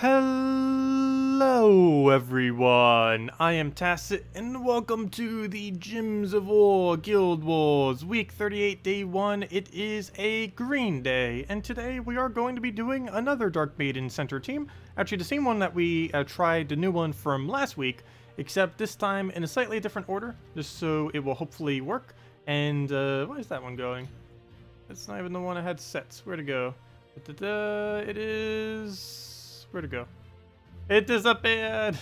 Hello everyone, I am Tacet and welcome to the Gyms of War Guild Wars Week 38 Day 1. It is a green day and today we are going to be doing another Dark Maiden center team. Actually the same one that we tried, the new one from last week, except this time in a slightly different order, just so it will hopefully work. And why is that one going? That's not even the one I had set. Where'd it go? It is... Where'd it go? It disappeared!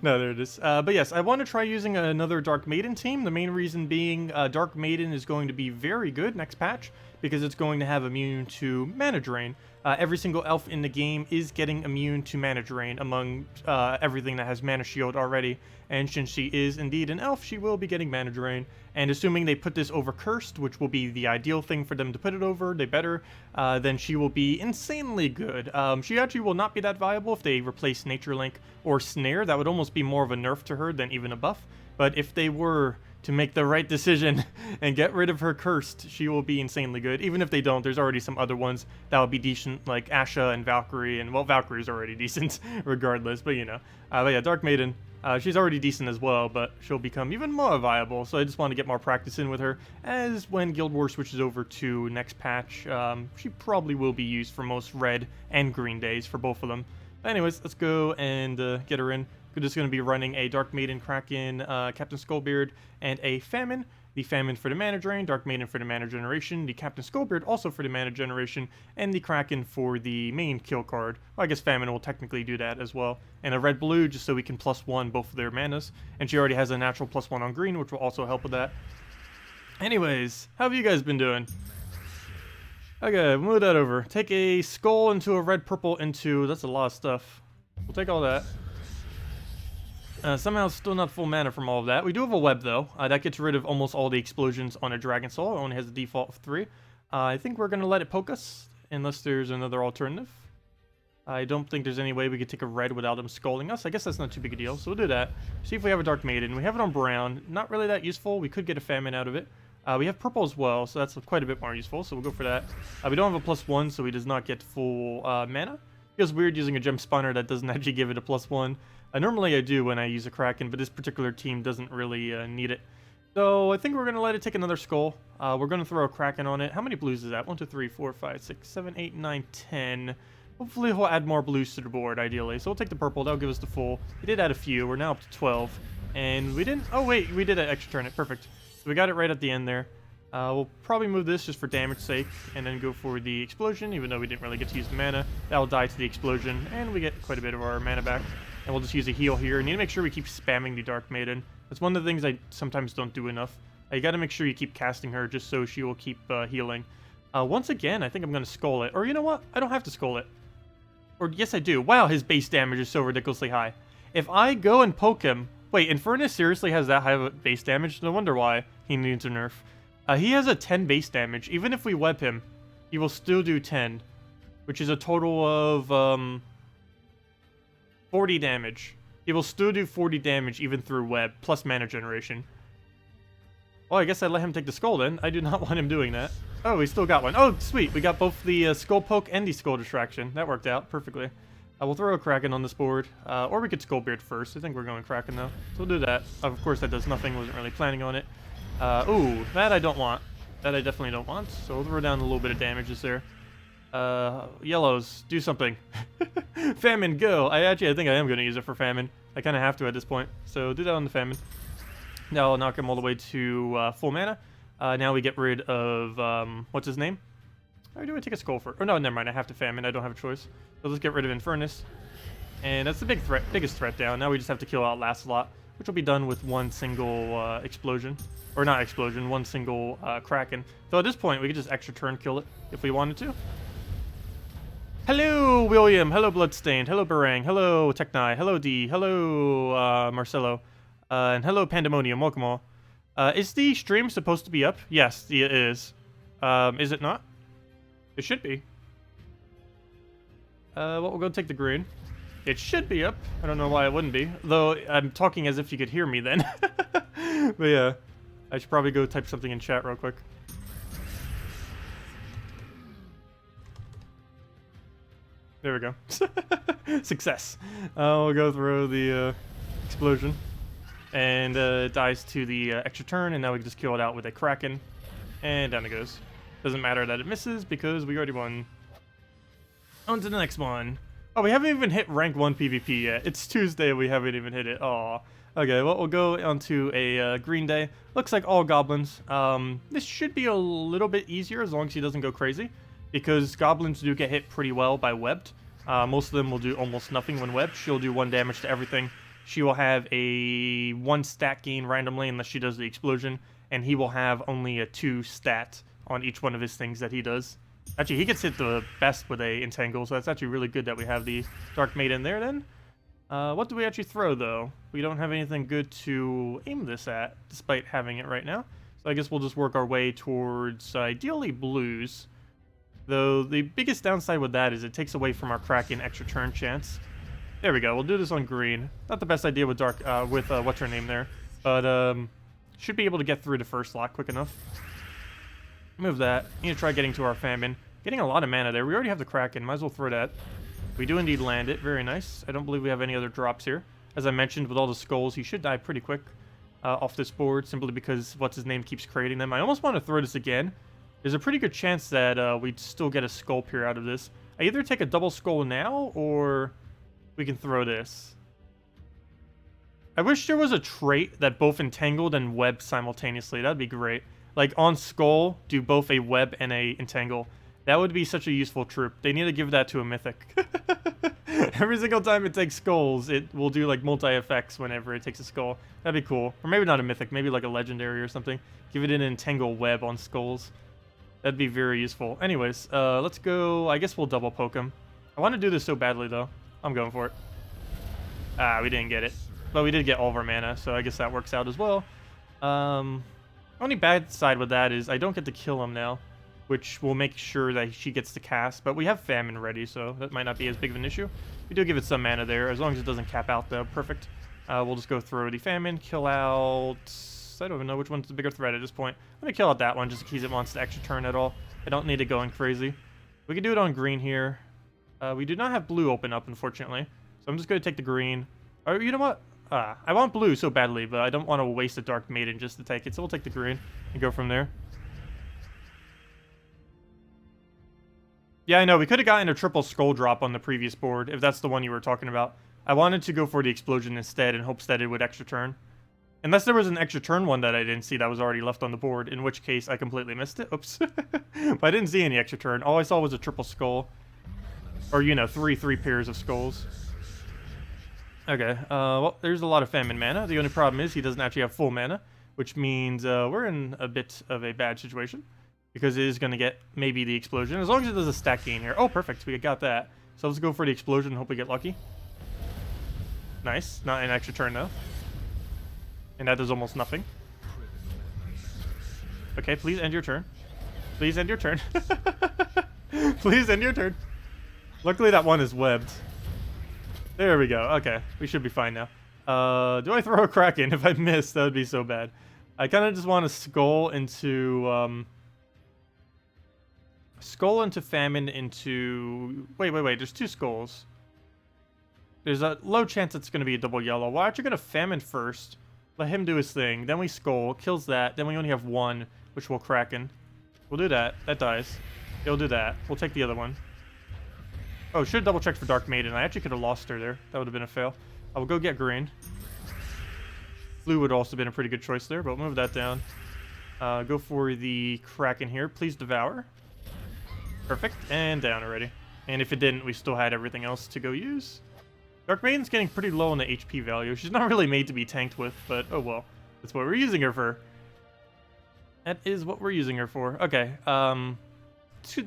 No, there it is. But yes, I want to try using another Dark Maiden team. The main reason being Dark Maiden is going to be very good next patch because it's going to have immune to mana drain. Every single elf in the game is getting immune to mana drain among everything that has mana shield already. And since she is indeed an elf, she will be getting mana drain. And assuming they put this over Cursed, which will be the ideal thing for them to put it over, they better, then she will be insanely good. She actually will not be that viable if they replace Nature Link or Snare. That would almost be more of a nerf to her than even a buff. But if they were to make the right decision and get rid of her Cursed, she will be insanely good. Even if they don't, there's already some other ones that would be decent, like Asha and Valkyrie, and well, Valkyrie's already decent regardless, but you know. But yeah, Dark Maiden, she's already decent as well, but she'll become even more viable, so I just want to get more practice in with her, as when Guild Wars switches over to next patch, she probably will be used for most red and green days for both of them. But anyways, let's go and get her in. We're just going to be running a Dark Maiden, Kraken, Captain Skullbeard, and a Famine. The Famine for the mana drain, Dark Maiden for the mana generation, the Captain Skullbeard also for the mana generation, and the Kraken for the main kill card. Well, I guess Famine will technically do that as well. And a red-blue just so we can +1 both of their manas. And she already has a natural +1 on green, which will also help with that. Anyways, how have you guys been doing? Okay, move that over. Take a skull into a red-purple into... That's a lot of stuff. We'll take all that. Somehow still not full mana from all of that. We do have a web though. That gets rid of almost all the explosions on a Dragon Soul. It only has a default of 3. I think we're going to let it poke us, unless there's another alternative. I don't think there's any way we could take a red without him scolding us. I guess that's not too big a deal, so we'll do that. See if we have a Dark Maiden. We have it on brown. Not really that useful. We could get a Famine out of it. We have purple as well, so that's quite a bit more useful, so we'll go for that. We don't have a +1, so he does not get full mana. Feels weird using a gem spawner that doesn't actually give it a +1. Normally I do when I use a Kraken, but this particular team doesn't really need it. So I think we're going to let it take another skull. We're going to throw a Kraken on it. How many blues is that? 1, 2, 3, 4, 5, 6, 7, 8, 9, 10. Hopefully he'll add more blues to the board, ideally. So we'll take the purple. That'll give us the full. He did add a few. We're now up to 12. And we didn't... Oh, wait. We did an extra turn it. Perfect. So we got it right at the end there. We'll probably move this just for damage sake, and then go for the explosion, even though we didn't really get to use the mana. That'll die to the explosion, and we get quite a bit of our mana back. And we'll just use a heal here. Need to make sure we keep spamming the Dark Maiden. That's one of the things I sometimes don't do enough. You gotta make sure you keep casting her just so she will keep healing. Once again, I think I'm gonna skull it. Or you know what? I don't have to skull it. Or yes, I do. Wow, his base damage is so ridiculously high. If I go and poke him... Wait, Infernus seriously has that high of a base damage? No wonder why he needs a nerf. He has a 10 base damage. Even if we web him, he will still do 10. Which is a total of... 40 damage. He will still do 40 damage even through web, plus mana generation. Well, I guess I let him take the skull then. I do not want him doing that. Oh, we still got one. Oh, sweet. We got both the skull poke and the skull distraction. That worked out perfectly. We'll throw a Kraken on this board. Or we could Skullbeard first. I think we're going Kraken though. So we'll do that. Of course, that does nothing. Wasn't really planning on it. Ooh, that I don't want. That I definitely don't want. So we'll throw down a little bit of damages there. Yellows, do something. Famine, go! I think I am going to use it for Famine. I kind of have to at this point. So do that on the Famine. Now I'll knock him all the way to full mana. Now we get rid of, what's his name? Or do I take a skull for? Oh no, never mind. I have to Famine. I don't have a choice. So let's get rid of Infernus. And that's the biggest threat down. Now we just have to kill out Lancelot, which will be done with one single explosion. Or not explosion, one single Kraken. So at this point, we could just extra turn kill it if we wanted to. Hello, William. Hello, Bloodstained. Hello, Barang. Hello, Techni. Hello, D. Hello, Marcelo. And hello, Pandemonium. Welcome all. Is the stream supposed to be up? Yes, it is. Is it not? It should be. Well, we'll go take the green. It should be up. I don't know why it wouldn't be. Though, I'm talking as if you could hear me then. But yeah, I should probably go type something in chat real quick. There we go. Success. We'll go through the explosion. And it dies to the extra turn, and now we can just kill it out with a Kraken. And down it goes. Doesn't matter that it misses, because we already won. On to the next one. Oh, we haven't even hit rank 1 PvP yet. It's Tuesday, we haven't even hit it. Aw. Okay, well, we'll go on to a green day. Looks like all goblins. This should be a little bit easier as long as he doesn't go crazy, because goblins do get hit pretty well by webbed. Most of them will do almost nothing when webbed. She'll do 1 damage to everything. She will have a 1 stat gain randomly unless she does the explosion, and he will have only a 2 stat on each one of his things that he does. Actually, he gets hit the best with a entangle, so that's actually really good that we have the Dark Maiden there then. What do we actually throw, though? We don't have anything good to aim this at, despite having it right now. So I guess we'll just work our way towards, ideally, blues. Though the biggest downside with that is it takes away from our Kraken extra turn chance. There we go. We'll do this on green. Not the best idea with what's her name there, but should be able to get through the first lock quick enough. Move that. Need to try getting to our famine. Getting a lot of mana there. We already have the Kraken. Might as well throw that. We do indeed land it. Very nice. I don't believe we have any other drops here. As I mentioned, with all the skulls, he should die pretty quick off this board, simply because what's his name keeps creating them. I almost want to throw this again. There's a pretty good chance that we'd still get a skull peer out of this. I either take a double skull now, or we can throw this. I wish there was a trait that both entangled and web simultaneously. That'd be great. Like on skull, do both a web and a entangle. That would be such a useful troop. They need to give that to a mythic. Every single time it takes skulls, it will do like multi-effects whenever it takes a skull. That'd be cool. Or maybe not a mythic, maybe like a legendary or something. Give it an entangle web on skulls. That'd be very useful. Anyways, let's go. I guess we'll double poke him. I want to do this so badly, though. I'm going for it. Ah, we didn't get it. But we did get all of our mana, so I guess that works out as well. Only bad side with that is I don't get to kill him now, which will make sure that she gets to cast. But we have Famine ready, so that might not be as big of an issue. We do give it some mana there, as long as it doesn't cap out, though. Perfect. We'll just go through the Famine, kill out... I don't even know which one's the bigger threat at this point. I'm going to kill out that one just in case it wants the extra turn at all. I don't need it going crazy. We can do it on green here. We do not have blue open up, unfortunately. So I'm just going to take the green. Or you know what? I want blue so badly, but I don't want to waste a Dark Maiden just to take it. So we'll take the green and go from there. Yeah, I know. We could have gotten a triple skull drop on the previous board, if that's the one you were talking about. I wanted to go for the explosion instead in hopes that it would extra turn. Unless there was an extra turn one that I didn't see that was already left on the board, in which case I completely missed it. Oops. But I didn't see any extra turn. All I saw was a triple skull. Or, you know, three pairs of skulls. Okay, well, there's a lot of Famine mana. The only problem is he doesn't actually have full mana, which means we're in a bit of a bad situation. Because it is going to get maybe the explosion, as long as it does a stat gain here. Oh, perfect, we got that. So let's go for the explosion and hope we get lucky. Nice, not an extra turn though. And that does almost nothing. Okay, please end your turn. Please end your turn. Please end your turn. Luckily that one is webbed. There we go. Okay, we should be fine now. Do I throw a Kraken? If I miss, that would be so bad. I kind of just want to skull into... Skull into Famine into... Wait. There's 2 skulls. There's a low chance it's going to be a double yellow. We're actually going to Famine first. Let him do his thing. Then we skull. Kills that. Then we only have 1, which will Kraken. We'll do that. That dies. He'll do that. We'll take the other one. Oh, should have double checked for Dark Maiden. I actually could have lost her there. That would have been a fail. I will go get green. Blue would also have been a pretty good choice there, but we'll move that down. Go for the Kraken here. Please devour. Perfect. And down already. And if it didn't, we still had everything else to go use. Dark Maiden's getting pretty low on the HP value. She's not really made to be tanked with, but oh well. That's what we're using her for. That is what we're using her for. Okay,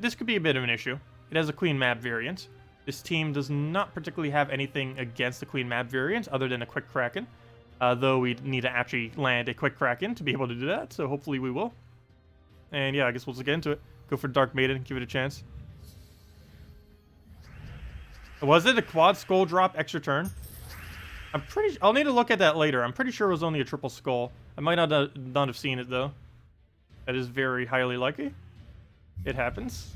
this could be a bit of an issue. It has a Queen Mab variant. This team does not particularly have anything against the Queen Mab variant other than a quick Kraken. Though we need to actually land a quick Kraken to be able to do that, so hopefully we will. And yeah, I guess we'll just get into it. Go for Dark Maiden, give it a chance. Was it a quad skull drop extra turn? I'm pretty... I'll need to look at that later. I'm pretty sure it was only a triple skull. I might not have seen it, though. That is very highly likely. It happens.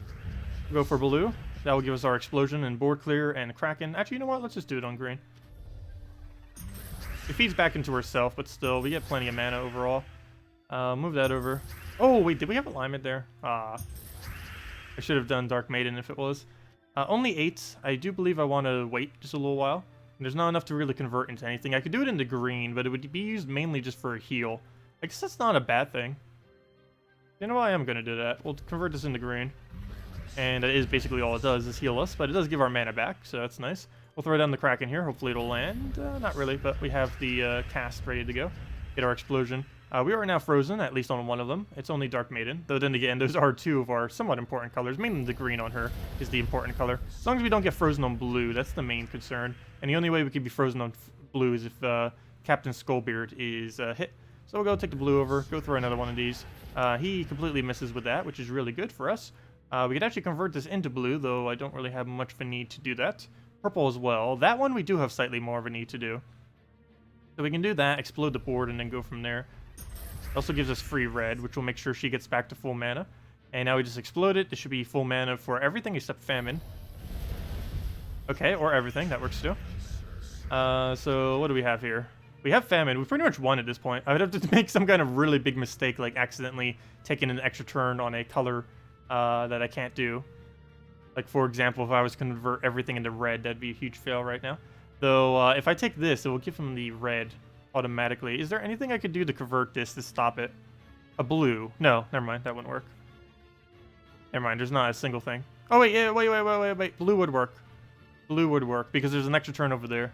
Go for blue. That will give us our explosion and board clear and Kraken. Actually, you know what? Let's just do it on green. It feeds back into herself, but still, we get plenty of mana overall. Move that over. Oh, wait, did we have alignment there? Ah. I should have done Dark Maiden if it was. Only 8. I do believe I want to wait just a little while. There's not enough to really convert into anything. I could do it into green, but it would be used mainly just for a heal. I guess that's not a bad thing. You know what? I am going to do that. We'll convert this into green. And that is basically all it does, is heal us. But it does give our mana back, so that's nice. We'll throw down the Kraken here. Hopefully it'll land. Not really, but we have the cast ready to go. Get our explosion. We are now frozen, at least on one of them. It's only Dark Maiden. Though then again, those are 2 of our somewhat important colors. Mainly the green on her is the important color. As long as we don't get frozen on blue, that's the main concern. And the only way we could be frozen on blue is if Captain Skullbeard is hit. So we'll go take the blue over, go throw another one of these. He completely misses with that, which is really good for us. We could actually convert this into blue, though I don't really have much of a need to do that. Purple as well. That one we do have slightly more of a need to do. So we can do that, explode the board, and then go from there. It also gives us free red, which will make sure she gets back to full mana. And now we just explode it. This should be full mana for everything except Famine. Okay, or everything. That works too. So what do we have here? We have Famine. We pretty much won at this point. I would have to make some kind of really big mistake, like accidentally taking an extra turn on a color that I can't do. Like, for example, if I was to convert everything into red, that'd be a huge fail right now. Though, if I take this, it will give him the red automatically. Is there anything I could do to convert this to stop it? A blue. No, never mind. That wouldn't work. Never mind. There's not a single thing. Oh, wait. Yeah, wait. Blue would work. Blue would work because there's an extra turn over there.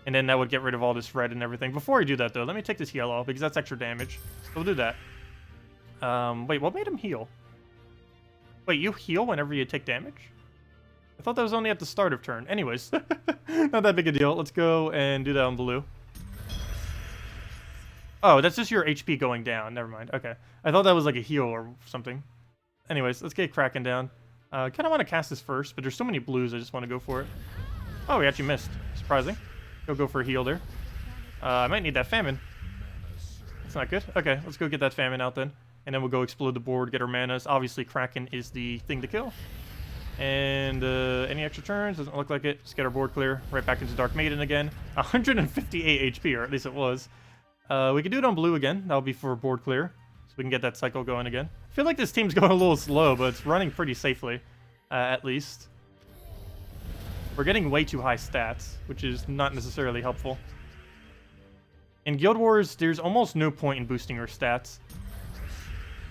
And then that would get rid of all this red and everything. Before I do that, though, let me take this yellow because that's extra damage. So we'll do that. Wait, what made him heal? Wait, you heal whenever you take damage? I thought that was only at the start of turn. Anyways, not that big a deal. Let's go and do that on blue. Oh, that's just your HP going down. Never mind. Okay. I thought that was like a heal or something. Anyways, let's get Kraken down. Kind of want to cast this first, but there's so many blues, I just want to go for it. Oh, we actually missed. Surprising. Go for a heal there. I might need that Famine. That's not good. Okay, let's go get that Famine out then. And then we'll go explode the board, get our manas. Obviously, Kraken is the thing to kill. And any extra turns? Doesn't look like it. Just get our board clear. Right back into Dark Maiden again. 158 HP, or at least it was. We can do it on blue again. That'll be for board clear. So we can get that cycle going again. I feel like this team's going a little slow, but it's running pretty safely. At least. We're getting way too high stats, which is not necessarily helpful. In Guild Wars, there's almost no point in boosting your stats.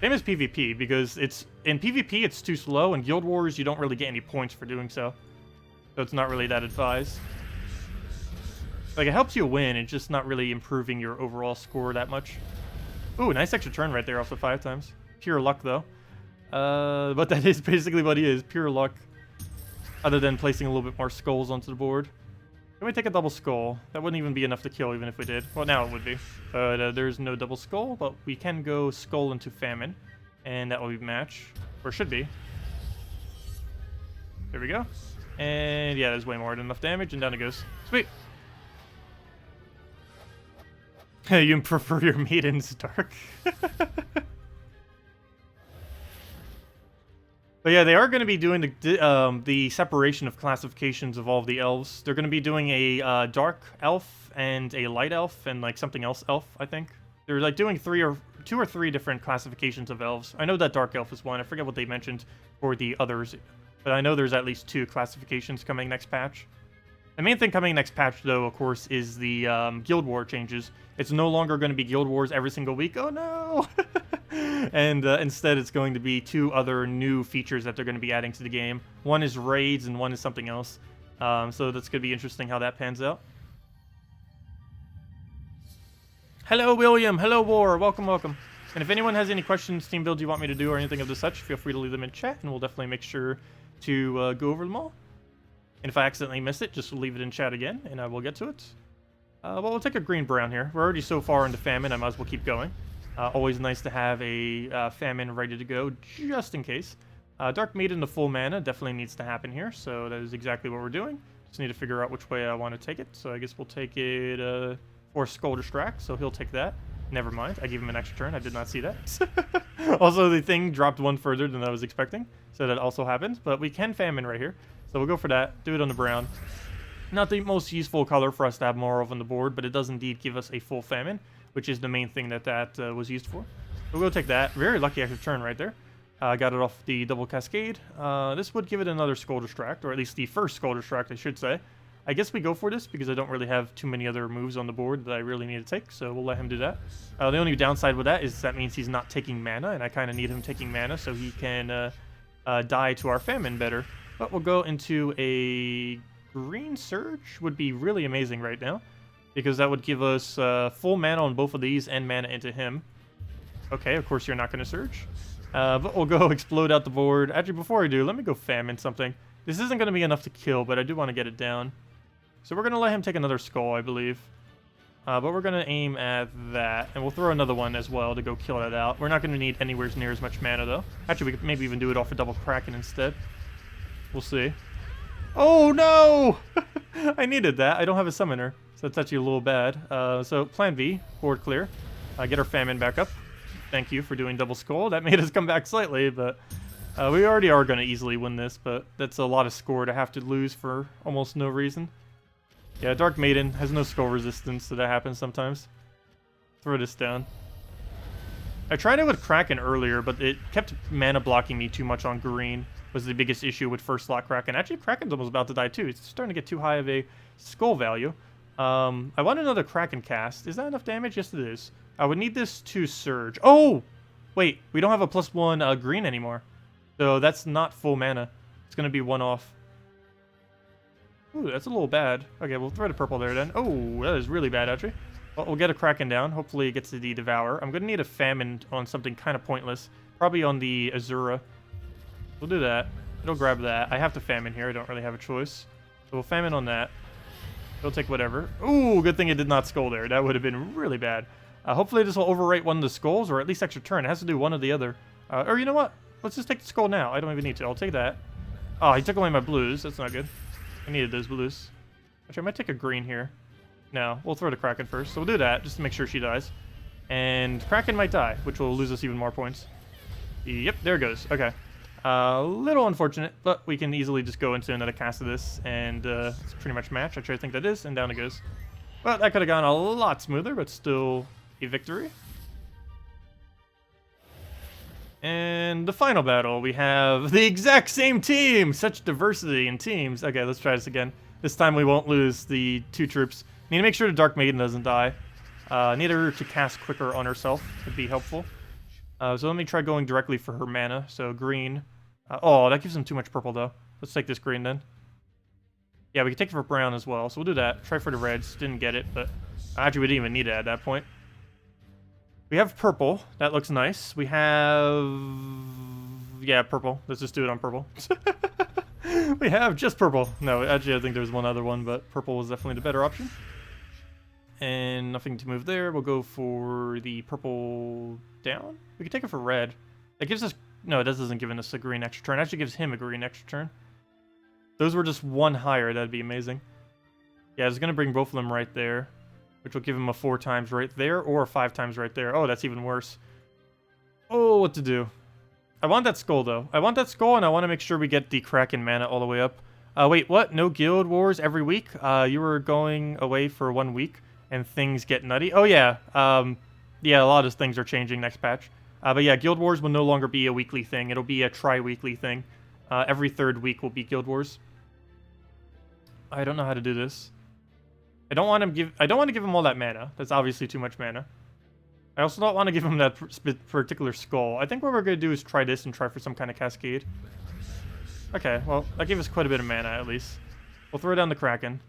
Same as PvP, because in PvP it's too slow, and Guild Wars you don't really get any points for doing so. So it's not really that advised. Like, it helps you win, it's just not really improving your overall score that much. Ooh, nice extra turn right there off the 5 times. Pure luck, though. But that is basically what he is, pure luck. Other than placing a little bit more skulls onto the board. Can we take a double skull? That wouldn't even be enough to kill even if we did. Well, now it would be. But there's no double skull, but we can go skull into Famine. And that will be match. Or should be. There we go. And yeah, there's way more than enough damage, and down it goes. Sweet. You prefer your maidens dark. But yeah, they are going to be doing the separation of classifications of all of the elves. They're going to be doing a dark elf and a light elf and like something else elf, I think. They're like doing 2 or 3 different classifications of elves. I know that dark elf is one. I forget what they mentioned for the others, but I know there's at least 2 classifications coming next patch. The main thing coming next patch, though, of course, is the Guild War changes. It's no longer going to be Guild Wars every single week. Oh, no! And instead, it's going to be 2 other new features that they're going to be adding to the game. One is raids, and one is something else. So that's going to be interesting how that pans out. Hello, William. Hello, War. Welcome, welcome. And if anyone has any questions, team builds you want me to do, or anything of the such, feel free to leave them in chat, and we'll definitely make sure to go over them all. And if I accidentally miss it, just leave it in chat again, and I will get to it. Well, we'll take a green-brown here. We're already so far into Famine, I might as well keep going. Always nice to have a Famine ready to go, just in case. Dark Maiden to full mana definitely needs to happen here, so that is exactly what we're doing. Just need to figure out which way I want to take it. So I guess we'll take it for Skull Distract, so he'll take that. Never mind. I gave him an extra turn. I did not see that. Also, the thing dropped one further than I was expecting. So that also happened. But we can famine right here. So we'll go for that. Do it on the brown. Not the most useful color for us to have more of on the board, but it does indeed give us a full famine, which is the main thing that was used for. So we'll take that. Very lucky extra turn right there. Got it off the double cascade. This would give it another skull distract, or at least the first skull distract, I should say. I guess we go for this because I don't really have too many other moves on the board that I really need to take, so we'll let him do that. The only downside with that is that means he's not taking mana, and I kind of need him taking mana so he can die to our famine better. But we'll go into a green surge, would be really amazing right now, because that would give us full mana on both of these and mana into him. Okay, of course you're not going to surge. But we'll go explode out the board. Actually, before I do, let me go famine something. This isn't going to be enough to kill, but I do want to get it down. So we're going to let him take another skull, I believe. But we're going to aim at that. And we'll throw another one as well to go kill that out. We're not going to need anywhere near as much mana, though. Actually, we could maybe even do it off a double Kraken instead. We'll see. Oh, no! I needed that. I don't have a summoner. So that's actually a little bad. So plan B, board clear. Get our famine back up. Thank you for doing double skull. That made us come back slightly, but we already are going to easily win this, but that's a lot of score to have to lose for almost no reason. Yeah, Dark Maiden has no skull resistance, so that happens sometimes. Throw this down. I tried it with Kraken earlier, but it kept mana blocking me too much on green, was the biggest issue with first slot Kraken. Actually, Kraken's almost about to die too. It's starting to get too high of a skull value. I want another Kraken cast. Is that enough damage? Yes, it is. I would need this to surge. Oh! Wait, we don't have a +1 green anymore. So that's not full mana. It's going to be one off. Ooh, that's a little bad. Okay, we'll throw the purple there then. Oh, that is really bad, actually. Well, we'll get a Kraken down. Hopefully it gets to the Devour. I'm going to need a Famine on something kind of pointless. Probably on the Azura. We'll do that. It'll grab that. I have to Famine here. I don't really have a choice. So we'll Famine on that. It'll take whatever. Ooh, good thing it did not skull there. That would have been really bad. Hopefully this will overwrite one of the skulls, or at least extra turn. It has to do one or the other. Or you know what? Let's just take the skull now. I don't even need to. I'll take that. Oh, he took away my blues. That's not good. I needed those blues. Actually, I might take a green here. No, we'll throw the Kraken first. So we'll do that, just to make sure she dies. And Kraken might die, which will lose us even more points. Yep, there it goes. Okay. A little unfortunate, but we can easily just go into another cast of this, and it's pretty much match. Actually, I think that is, and down it goes. Well, that could have gone a lot smoother, but still a victory. And the final battle, we have the exact same team! Such diversity in teams. Okay, let's try this again. This time we won't lose the 2 troops. Need to make sure the Dark Maiden doesn't die. Need her to cast quicker on herself. Would be helpful. So let me try going directly for her mana. So green. Oh, that gives him too much purple, though. Let's take this green, then. Yeah, we can take it for brown as well. So we'll do that. Try for the reds. Didn't get it, but actually we didn't even need it at that point. We have purple. That looks nice. We have... yeah, purple. Let's just do it on purple. We have just purple. No, actually I think there's one other one, but purple was definitely the better option. And nothing to move there. We'll go for the purple down. We can take it for red. That gives us... no, that doesn't give us a green extra turn. It actually gives him a green extra turn. Those were just one higher. That'd be amazing. Yeah, it's going to bring both of them right there, which will give him a 4 times right there or a 5 times right there. Oh, that's even worse. Oh, what to do? I want that skull, though. I want that skull, and I want to make sure we get the Kraken mana all the way up. Wait, what? No Guild Wars every week? You were going away for 1 week, and things get nutty? Oh, yeah. Yeah, a lot of things are changing next patch. But yeah, Guild Wars will no longer be a weekly thing. It'll be a tri-weekly thing. Every 3rd week will be Guild Wars. I don't know how to do this. I don't want to give him all that mana. That's obviously too much mana. I also don't want to give him that particular skull. I think what we're going to do is try this and try for some kind of cascade. Okay, well, that gave us quite a bit of mana at least. We'll throw down the Kraken.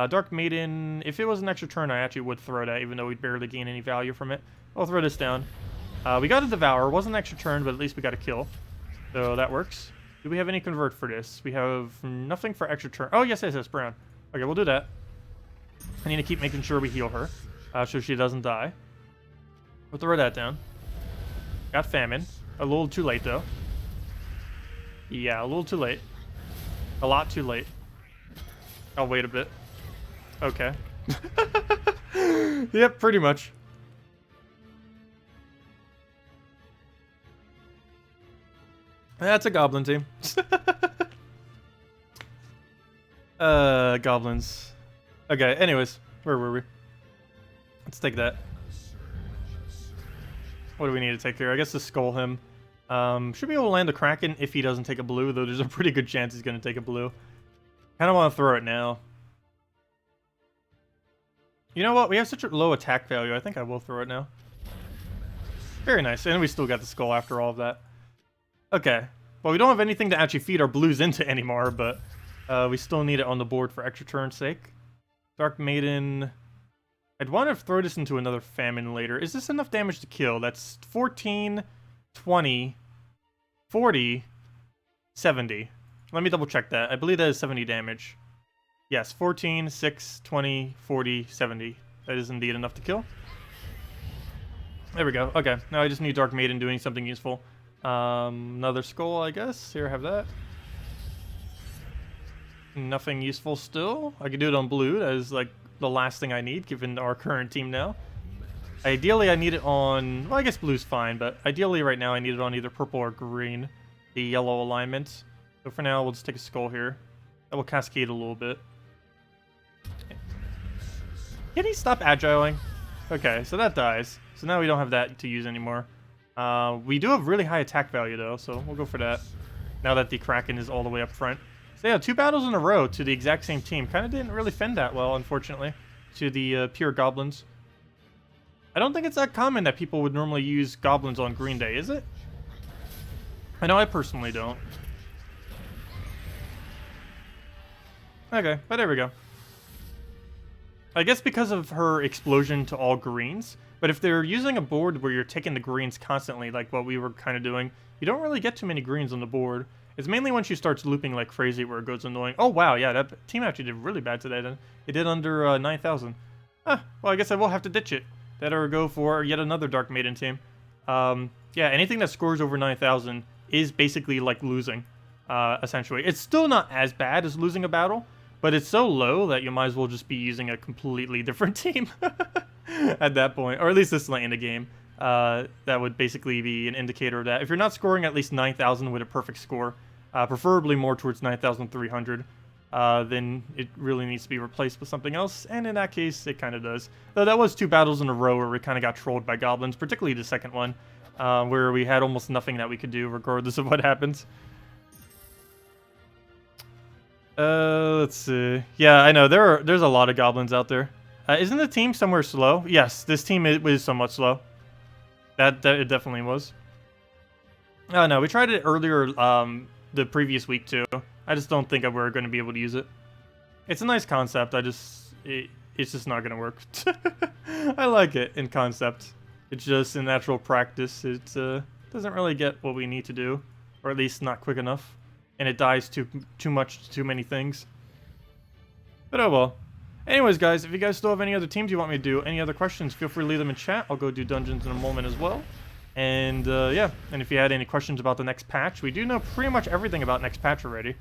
Dark Maiden, if it was an extra turn, I actually would throw that, even though we'd barely gain any value from it. I'll throw this down. We got a Devour. It wasn't an extra turn, but at least we got a kill. So that works. Do we have any convert for this? We have nothing for extra turn. Oh, yes, brown. Okay, we'll do that. I need to keep making sure we heal her, so she doesn't die. We'll throw that down. Got Famine. A little too late, though. Yeah, a little too late. A lot too late. I'll wait a bit. Okay. Yep, pretty much. That's a goblin team. Goblins. Okay, anyways, where were we? Let's take that. What do we need to take here? I guess to skull him. Should be able to land the Kraken if he doesn't take a blue, though there's a pretty good chance he's going to take a blue. Kind of want to throw it now. You know what? We have such a low attack value. I think I will throw it now. Very nice. And we still got the skull after all of that. Okay. Well, we don't have anything to actually feed our blues into anymore, but we still need it on the board for extra turn's sake. Dark Maiden. I'd want to throw this into another famine later. Is this enough damage to kill? That's 14, 20, 40, 70. Let me double check that. I believe that is 70 damage. Yes, 14, 6, 20, 40, 70. That is indeed enough to kill. There we go. Okay, now I just need Dark Maiden doing something useful. Another skull, I guess. Here, have that. Nothing useful still. I could do it on blue. That is like the last thing I need, given our current team now. Ideally, I need it on... Well, I guess blue's fine, but ideally right now I need it on either purple or green. The yellow alignment. So for now, we'll just take a skull here. That will cascade a little bit. Can he stop agiling? Okay, so that dies. So now we don't have that to use anymore. We do have really high attack value, though, so we'll go for that. Now that the Kraken is all the way up front. So yeah, 2 battles in a row to the exact same team. Kind of didn't really fend that well, unfortunately, to the pure goblins. I don't think it's that common that people would normally use goblins on Green Day, is it? I know I personally don't. Okay, but there we go. I guess because of her explosion to all greens, but if they're using a board where you're taking the greens constantly, like what we were kind of doing, you don't really get too many greens on the board. It's mainly when she starts looping like crazy where it goes annoying. Oh wow, yeah, that team actually did really bad today then. It did under 9,000. Well, I guess I will have to ditch it. That or go for yet another Dark Maiden team. Yeah, anything that scores over 9,000 is basically like losing, essentially. It's still not as bad as losing a battle, but it's so low that you might as well just be using a completely different team at that point. Or at least this late in the game. That would basically be an indicator of that. If you're not scoring at least 9,000 with a perfect score, preferably more towards 9,300, then it really needs to be replaced with something else, and in that case, it kind of does. Though that was 2 battles in a row where we kind of got trolled by goblins, particularly the second one, where we had almost nothing that we could do regardless of what happens. Let's see. Yeah, I know, there's a lot of goblins out there. Isn't the team somewhere slow? Yes, this team is somewhat slow. That it definitely was. Oh no, we tried it earlier the previous week too. I just don't think we're going to be able to use it. It's a nice concept, it's just not going to work. I like it in concept. It's just in actual practice, it doesn't really get what we need to do. Or at least not quick enough. And it dies too much to too many things. But oh well. Anyways, guys, if you guys still have any other teams you want me to do, any other questions, feel free to leave them in chat. I'll go do dungeons in a moment as well. And, yeah. And if you had any questions about the next patch, we do know pretty much everything about next patch already.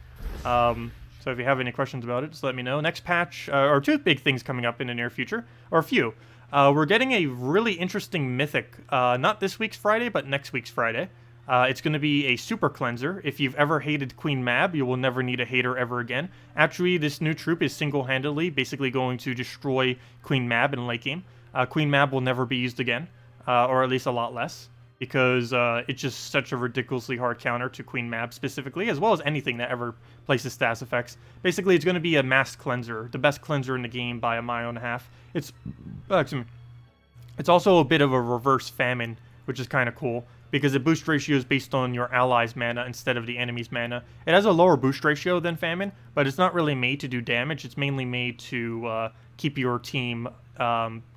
So if you have any questions about it, just let me know. Next patch, or 2 big things coming up in the near future. Or a few. We're getting a really interesting mythic. Not this week's Friday, but next week's Friday. It's going to be a super cleanser. If you've ever hated Queen Mab, you will never need a hater ever again. Actually, this new troop is single-handedly basically going to destroy Queen Mab in late game. Queen Mab will never be used again, or at least a lot less, because it's just such a ridiculously hard counter to Queen Mab specifically, as well as anything that ever places stats effects. Basically, it's going to be a mass cleanser, the best cleanser in the game by a mile and a half. It's also a bit of a reverse famine, which is kind of cool, because the boost ratio is based on your allies' mana instead of the enemy's mana. It has a lower boost ratio than Famine, but it's not really made to do damage. It's mainly made to keep your team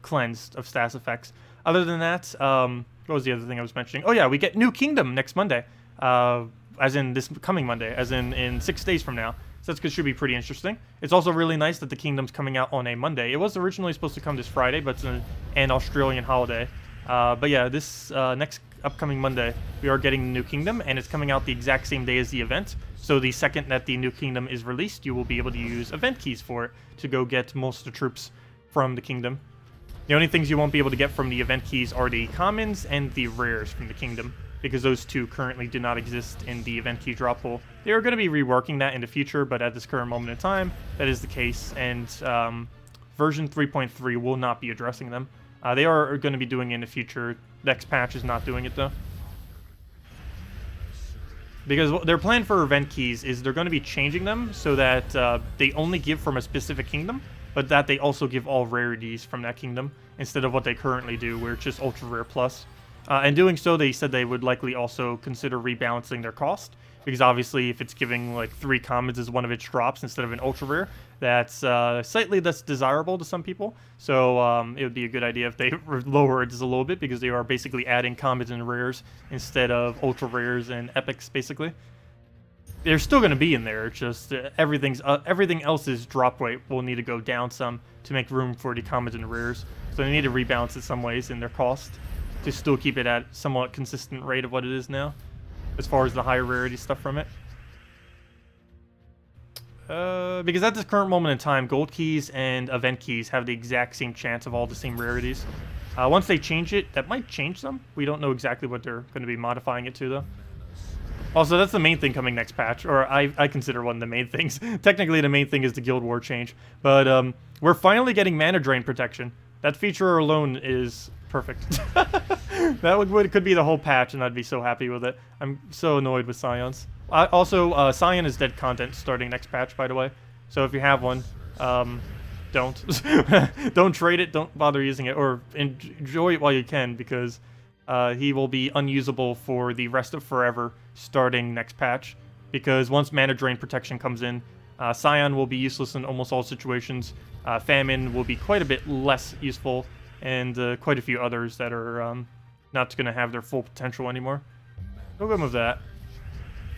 cleansed of stats effects. Other than that, what was the other thing I was mentioning? Oh yeah, we get New Kingdom next Monday, as in this coming Monday, as in 6 days from now. So that should be pretty interesting. It's also really nice that the Kingdom's coming out on a Monday. It was originally supposed to come this Friday, but it's an Australian holiday. But yeah, this next upcoming Monday, we are getting the New Kingdom, and it's coming out the exact same day as the event. So the second that the New Kingdom is released, you will be able to use event keys for it to go get most of the troops from the Kingdom. The only things you won't be able to get from the event keys are the commons and the rares from the Kingdom. because those two currently do not exist in the event key drop pool. They are going to be reworking that in the future, but at this current moment in time, that is the case, and version 3.3 will not be addressing them. They are going to be doing it in the future. Next patch is not doing it, though. Because their plan for event keys is they're going to be changing them so that they only give from a specific kingdom, but that they also give all rarities from that kingdom, instead of what they currently do, where it's just ultra rare plus. In doing so, they said they would likely also consider rebalancing their cost, because obviously if it's giving like 3 commons as one of its drops instead of an ultra rare, that's slightly less desirable to some people. So it would be a good idea if they lower it just a little bit, because they are basically adding commons and rares instead of ultra rares and epics, basically. They're still going to be in there, it's just everything else's drop rate will need to go down some to make room for the commons and rares. So they need to rebalance it some ways in their cost to still keep it at somewhat consistent rate of what it is now, as far as the higher rarity stuff from it. Because at this current moment in time, gold keys and event keys have the exact same chance of all the same rarities. Once they change it, that might change them. We don't know exactly what they're going to be modifying it to, though. Also, that's the main thing coming next patch, or I consider one of the main things. Technically, the main thing is the Guild War change, but we're finally getting mana drain protection. That feature alone is perfect. That could be the whole patch, and I'd be so happy with it. I'm so annoyed with Scions. Also, Scion is dead content starting next patch, by the way. So if you have one, don't. Don't trade it, don't bother using it, or enjoy it while you can, because he will be unusable for the rest of forever starting next patch. Because once mana drain protection comes in, Scion will be useless in almost all situations. Famine will be quite a bit less useful, and quite a few others that are not going to have their full potential anymore. We'll go move that.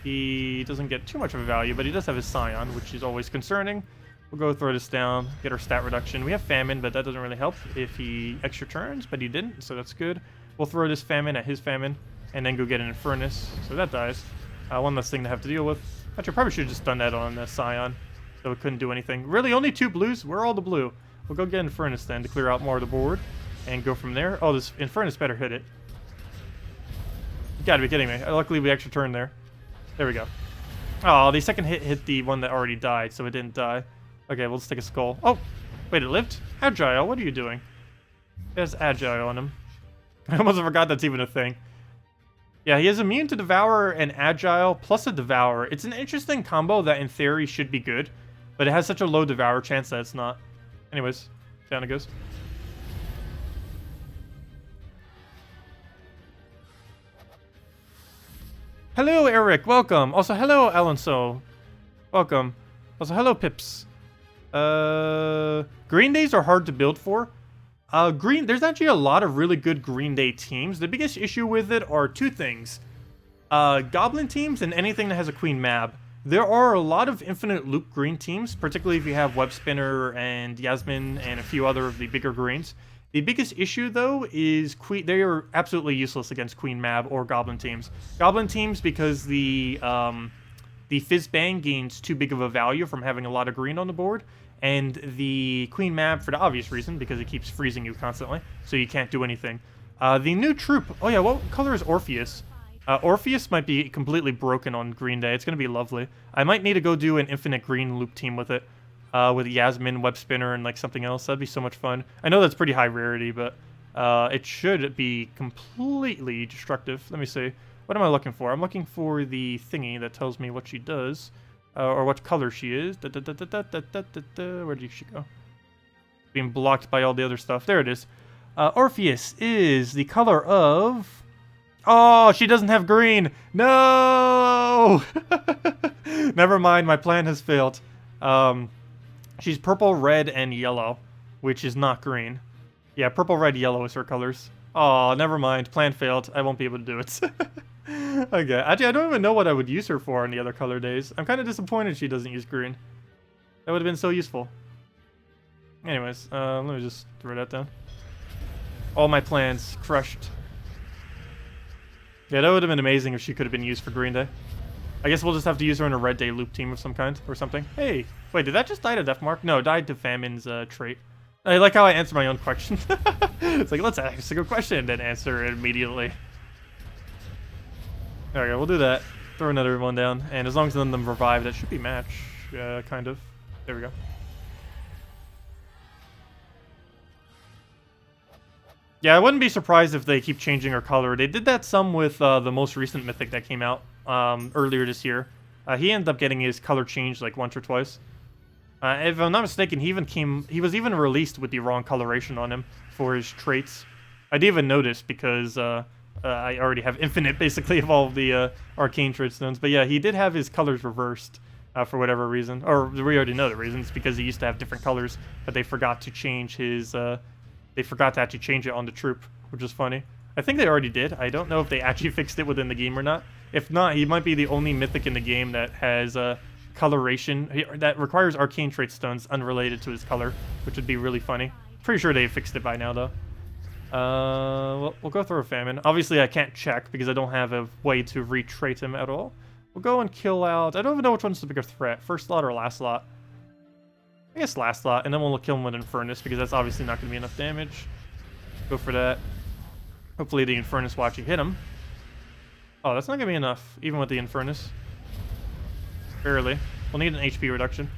He doesn't get too much of a value, but he does have his Scion, which is always concerning. We'll go throw this down, get our stat reduction. We have Famine, but that doesn't really help if he extra turns, but he didn't, so that's good. We'll throw this Famine at his Famine, and then go get an Infernus, so that dies. One less thing to have to deal with. Actually, I probably should have just done that on the Scion, so it couldn't do anything. Really, only 2 blues? Where are all the blue? We'll go get Infernus then to clear out more of the board, and go from there. Oh, this Infernus better hit it. You gotta be kidding me. Luckily, we extra turned there. There we go. Oh, the second hit the one that already died, so it didn't die. Okay, we'll just take a skull. Oh, wait, it lived? Agile, what are you doing? There's Agile on him. I almost forgot that's even a thing. Yeah, he is immune to Devour and Agile, plus a Devour. It's an interesting combo that in theory should be good, but it has such a low Devour chance that it's not. Anyways, down it goes. Hello, Eric. Welcome. Also, hello, Alonso. Welcome. Also, hello, Pips. Green Days are hard to build for. There's actually a lot of really good Green Day teams. The biggest issue with it are 2 things. Goblin teams and anything that has a Queen Mab. There are a lot of infinite loop green teams, particularly if you have Web Spinner and Yasmin and a few other of the bigger greens. The biggest issue, though, is they are absolutely useless against Queen Mab or Goblin teams. Goblin teams, because the Fizz Bang gains too big of a value from having a lot of green on the board, and the Queen Mab for the obvious reason, because it keeps freezing you constantly, so you can't do anything. The new troop, oh yeah, what color is Orpheus? Orpheus might be completely broken on Green Day. It's going to be lovely. I might need to go do an infinite green loop team with it. With Yasmin, Web Spinner, and like something else. That'd be so much fun. I know that's pretty high rarity, but it should be completely destructive. Let me see. What am I looking for? I'm looking for the thingy that tells me what she does, or what color she is. Where did she go? Being blocked by all the other stuff. There it is. Orpheus is the color of... Oh, she doesn't have green. No! Never mind, my plan has failed. She's purple, red, and yellow, which is not green. Yeah, purple, red, yellow is her colors. Oh, never mind. Plan failed. I won't be able to do it. Okay. Actually, I don't even know what I would use her for on the other color days. I'm kind of disappointed she doesn't use green. That would have been so useful. Anyways, let me just throw that down. All my plans crushed. Yeah, that would have been amazing if she could have been used for Green Day. I guess we'll just have to use her in a Red Day loop team of some kind or something. Hey, wait, did that just die to Death Mark? No, it died to Famine's trait. I like how I answer my own question. It's like, let's ask a good question and then answer it immediately. There we go, we'll do that. Throw another one down, and as long as none of them revive, that should be match, kind of. There we go. Yeah, I wouldn't be surprised if they keep changing her color. They did that some with the most recent mythic that came out earlier this year. He ended up getting his color changed like once or twice. If I'm not mistaken, he was even released with the wrong coloration on him for his traits. I didn't even notice because I already have infinite, basically, of all of the arcane trait stones. But yeah, he did have his colors reversed for whatever reason. Or we already know the reason. It's because he used to have different colors, but they forgot to change his... they forgot to actually change it on the troop, which is funny. I think they already did. I don't know if they actually fixed it within the game or not. If not, he might be the only mythic in the game that has coloration that requires arcane trait stones unrelated to his color, which would be really funny. Pretty sure they fixed it by now, though. Well, we'll go through a famine. Obviously, I can't check because I don't have a way to re-trait him at all. We'll go and kill out... I don't even know which one's the bigger threat. First slot or last slot? I guess last slot, and then we'll kill him with Infernus because that's obviously not going to be enough damage. Go for that. Hopefully the Infernus will actually hit him. Oh, that's not going to be enough, even with the Infernus. Barely. We'll need an HP reduction.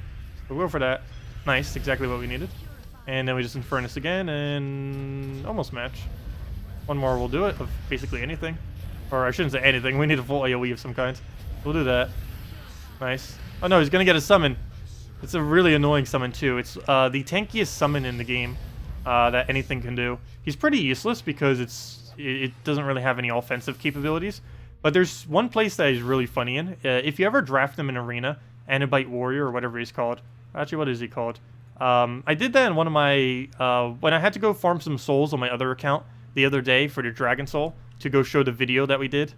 We'll go for that. Nice, exactly what we needed. And then we just Infernus again, and almost match. One more will do it, of basically anything. Or I shouldn't say anything, we need a full AoE of some kind. We'll do that. Nice. Oh no, he's going to get a summon. It's a really annoying summon too. It's the tankiest summon in the game that anything can do. He's pretty useless because it doesn't really have any offensive capabilities. But there's one place that he's really funny in. If you ever draft him in Arena, Anabite Warrior or whatever he's called. Actually, what is he called? I did that in one of my... when I had to go farm some souls on my other account the other day for the Dragon Soul to go show the video that we did.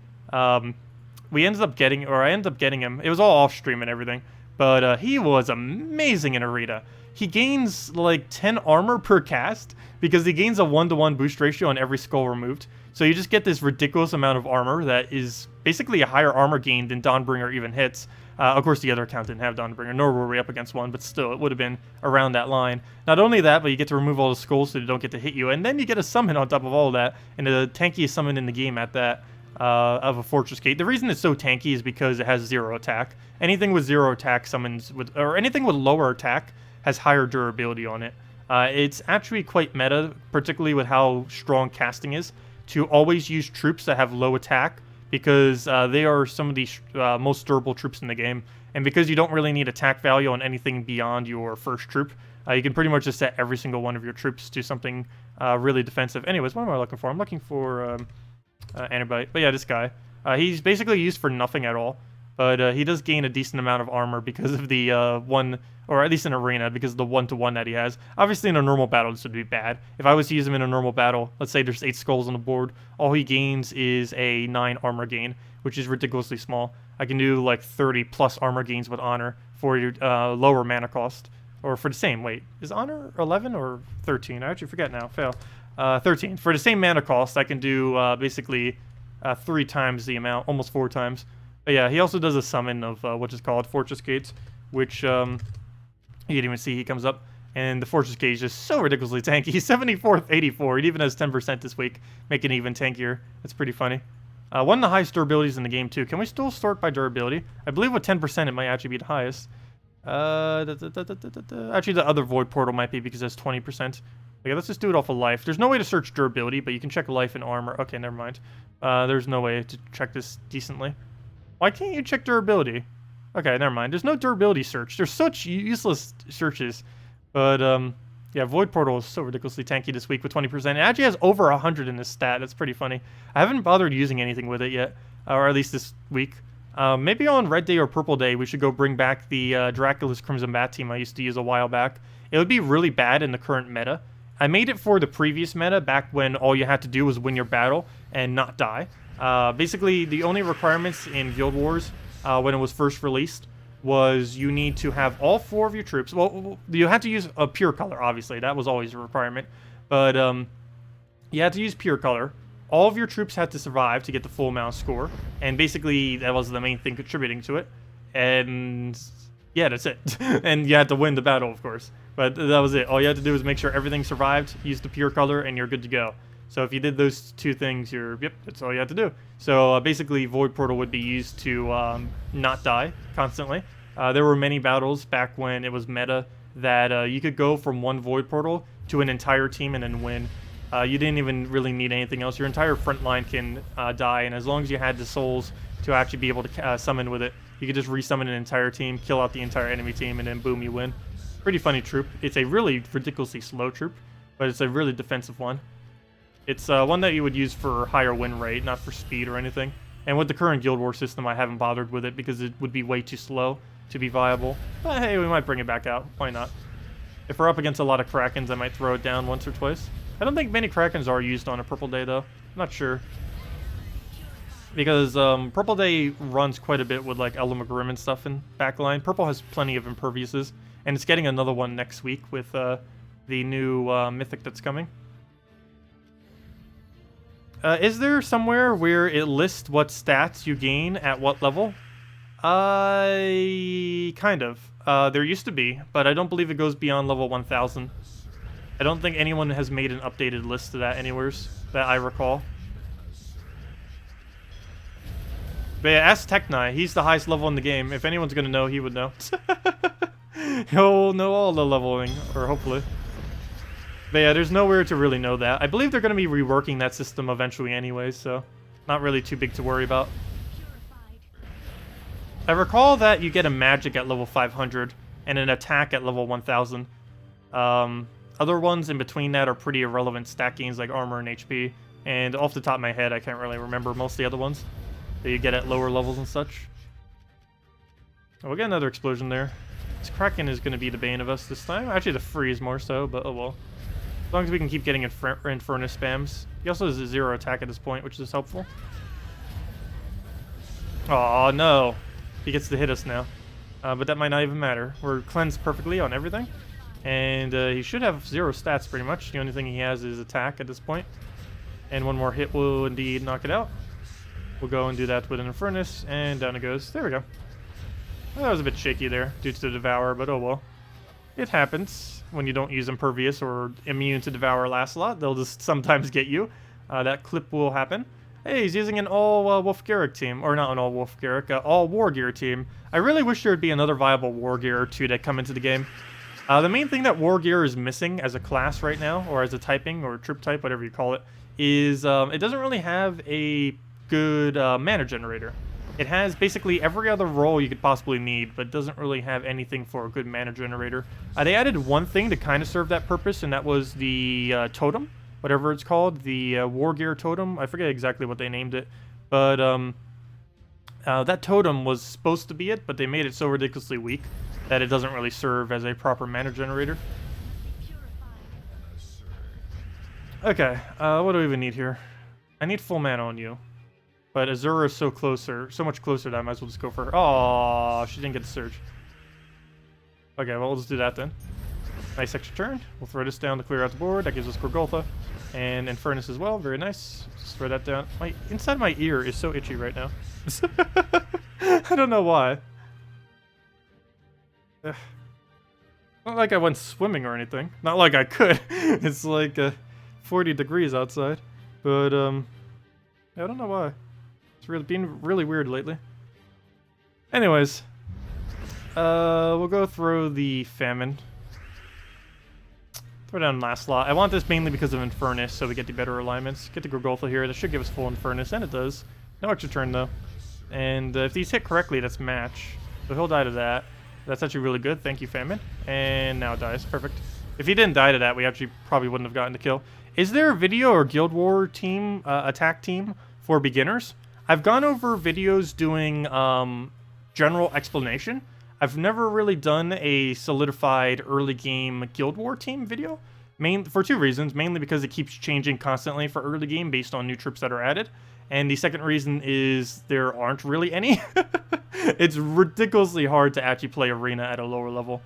We ended up getting... Or I ended up getting him. It was all off-stream and everything. But he was amazing in Arena. He gains like 10 armor per cast because he gains a 1-to-1 boost ratio on every skull removed. So you just get this ridiculous amount of armor that is basically a higher armor gain than Dawnbringer even hits. Of course, the other account didn't have Dawnbringer, nor were we up against one, but still, it would have been around that line. Not only that, but you get to remove all the skulls so they don't get to hit you, and then you get a summon on top of all of that, and the tankiest summon in the game at that. Of a Fortress Gate. The reason it's so tanky is because it has 0 attack. Anything with 0 attack summons with, or anything with lower attack has higher durability on it. It's actually quite meta, particularly with how strong casting is, to always use troops that have low attack because they are some of the most durable troops in the game. And because you don't really need attack value on anything beyond your first troop, you can pretty much just set every single one of your troops to something really defensive. Anyways, what am I looking for? I'm looking for... Anabite. But yeah, this guy. He's basically used for nothing at all. But he does gain a decent amount of armor because of the one, or at least in Arena, because of the 1-to-1 that he has. Obviously in a normal battle this would be bad. If I was to use him in a normal battle, let's say there's 8 skulls on the board, all he gains is a 9 armor gain, which is ridiculously small. I can do like 30 plus armor gains with Honor for your lower mana cost. Or for the same, wait, is Honor 11 or 13? I actually forget now, fail. 13. For the same mana cost, I can do basically 3 times the amount, almost 4 times. But yeah, he also does a summon of what is called Fortress Gates, which you can even see he comes up. And the Fortress Gate is just so ridiculously tanky. He's 74th, 84. It even has 10% this week, making it even tankier. That's pretty funny. One of the highest durabilities in the game, too. Can we still sort by durability? I believe with 10% it might actually be the highest. Actually, the other Void Portal might be because it has 20%. Okay, let's just do it off of life. There's no way to search durability, but you can check life and armor. Okay, never mind. There's no way to check this decently. Why can't you check durability? Okay, never mind. There's no durability search. There's such useless searches. But, yeah, Void Portal is so ridiculously tanky this week with 20%. It actually has over 100 in this stat. That's pretty funny. I haven't bothered using anything with it yet, or at least this week. Maybe on Red Day or Purple Day, we should go bring back the Dracula's Crimson Bat team I used to use a while back. It would be really bad in the current meta. I made it for the previous meta back when all you had to do was win your battle and not die. Basically, the only requirements in Guild Wars when it was first released was you need to have all 4 of your troops. Well, you had to use a pure color, obviously. That was always a requirement. But you had to use pure color. All of your troops had to survive to get the full amount of score. And basically, that was the main thing contributing to it. And yeah, that's it. And you had to win the battle, of course. But that was it. All you had to do was make sure everything survived, use the pure color, and you're good to go. So if you did those two things, yep, that's all you had to do. So basically, Void Portal would be used to not die constantly. There were many battles back when it was meta that you could go from one Void Portal to an entire team and then win. You didn't even really need anything else. Your entire front line can die, and as long as you had the souls to actually be able to summon with it, you could just resummon an entire team, kill out the entire enemy team, and then boom, you win. Pretty funny troop. It's a really ridiculously slow troop, but it's a really defensive one. It's one that you would use for higher win rate, not for speed or anything. And with the current Guild War system, I haven't bothered with it because it would be way too slow to be viable. But hey, we might bring it back out. Why not? If we're up against a lot of Krakens, I might throw it down once or twice. I don't think many Krakens are used on a Purple Day, though. I'm not sure. Because Purple Day runs quite a bit with like Grim and stuff in backline. Purple has plenty of Imperviouses, and it's getting another one next week with the new Mythic that's coming. Is there somewhere where it lists what stats you gain at what level? Kind of. There used to be, but I don't believe it goes beyond level 1000. I don't think anyone has made an updated list of that anywheres that I recall. But yeah, ask Techni. He's the highest level in the game. If anyone's gonna know, he would know. He'll know all the leveling, or hopefully. But yeah, there's nowhere to really know that. I believe they're gonna be reworking that system eventually anyway, so not really too big to worry about. I recall that you get a magic at level 500 and an attack at level 1000. Other ones in between that are pretty irrelevant stat gains like armor and HP. And off the top of my head, I can't really remember most of the other ones that you get at lower levels and such. Oh, we got another explosion there. This Kraken is going to be the bane of us this time. Actually, the freeze more so, but oh well. As long as we can keep getting Inferno spams. He also has a 0 attack at this point, which is helpful. Oh no. He gets to hit us now. But that might not even matter. We're cleansed perfectly on everything. And he should have 0 stats pretty much. The only thing he has is attack at this point. And one more hit will indeed knock it out. We'll go and do that with an Infernus, and down it goes. There we go. Well, that was a bit shaky there due to the Devour, but oh well. It happens when you don't use Impervious or immune to Devour last lot. They'll just sometimes get you. That clip will happen. Hey, he's using an all Wolf Garrick team. Or not an all Wolf Garrick, all War Gear team. I really wish there would be another viable War Gear or two that come into the game. The main thing that War Gear is missing as a class right now, or as a typing, or troop type, whatever you call it, is it doesn't really have a good mana generator. It has basically every other role you could possibly need, but doesn't really have anything for a good mana generator. They added one thing to kind of serve that purpose, and that was the totem, whatever it's called, the War Gear totem. I forget exactly what they named it, but that totem was supposed to be it, but they made it so ridiculously weak that it doesn't really serve as a proper mana generator. Okay, what do we even need here? I need full mana on you. But Azura is so much closer that I might as well just go for her. Oh, she didn't get the surge. Okay, well, we'll just do that then. Nice extra turn. We'll throw this down to clear out the board. That gives us Gorgoltha. And Infernus as well. Very nice. Just throw that down. Inside my ear is so itchy right now. I don't know why. Not like I went swimming or anything. Not like I could. It's like 40 degrees outside. But, I don't know why. It's been really weird lately. Anyways, we'll go through the Famine. Throw down last slot. I want this mainly because of Infernus, so we get the better alignments. Get the Gorgoltha here. That should give us full Infernus, and it does. No extra turn, though. And if these hit correctly, that's match. So he'll die to that. That's actually really good. Thank you, Famine. And now it dies. Perfect. If he didn't die to that, we actually probably wouldn't have gotten the kill. Is there a video or Guild War team, attack team for beginners? I've gone over videos doing general explanation. I've never really done a solidified early game Guild War team video. For two reasons. Mainly because it keeps changing constantly for early game based on new troops that are added. And the second reason is there aren't really any. It's ridiculously hard to actually play Arena at a lower level.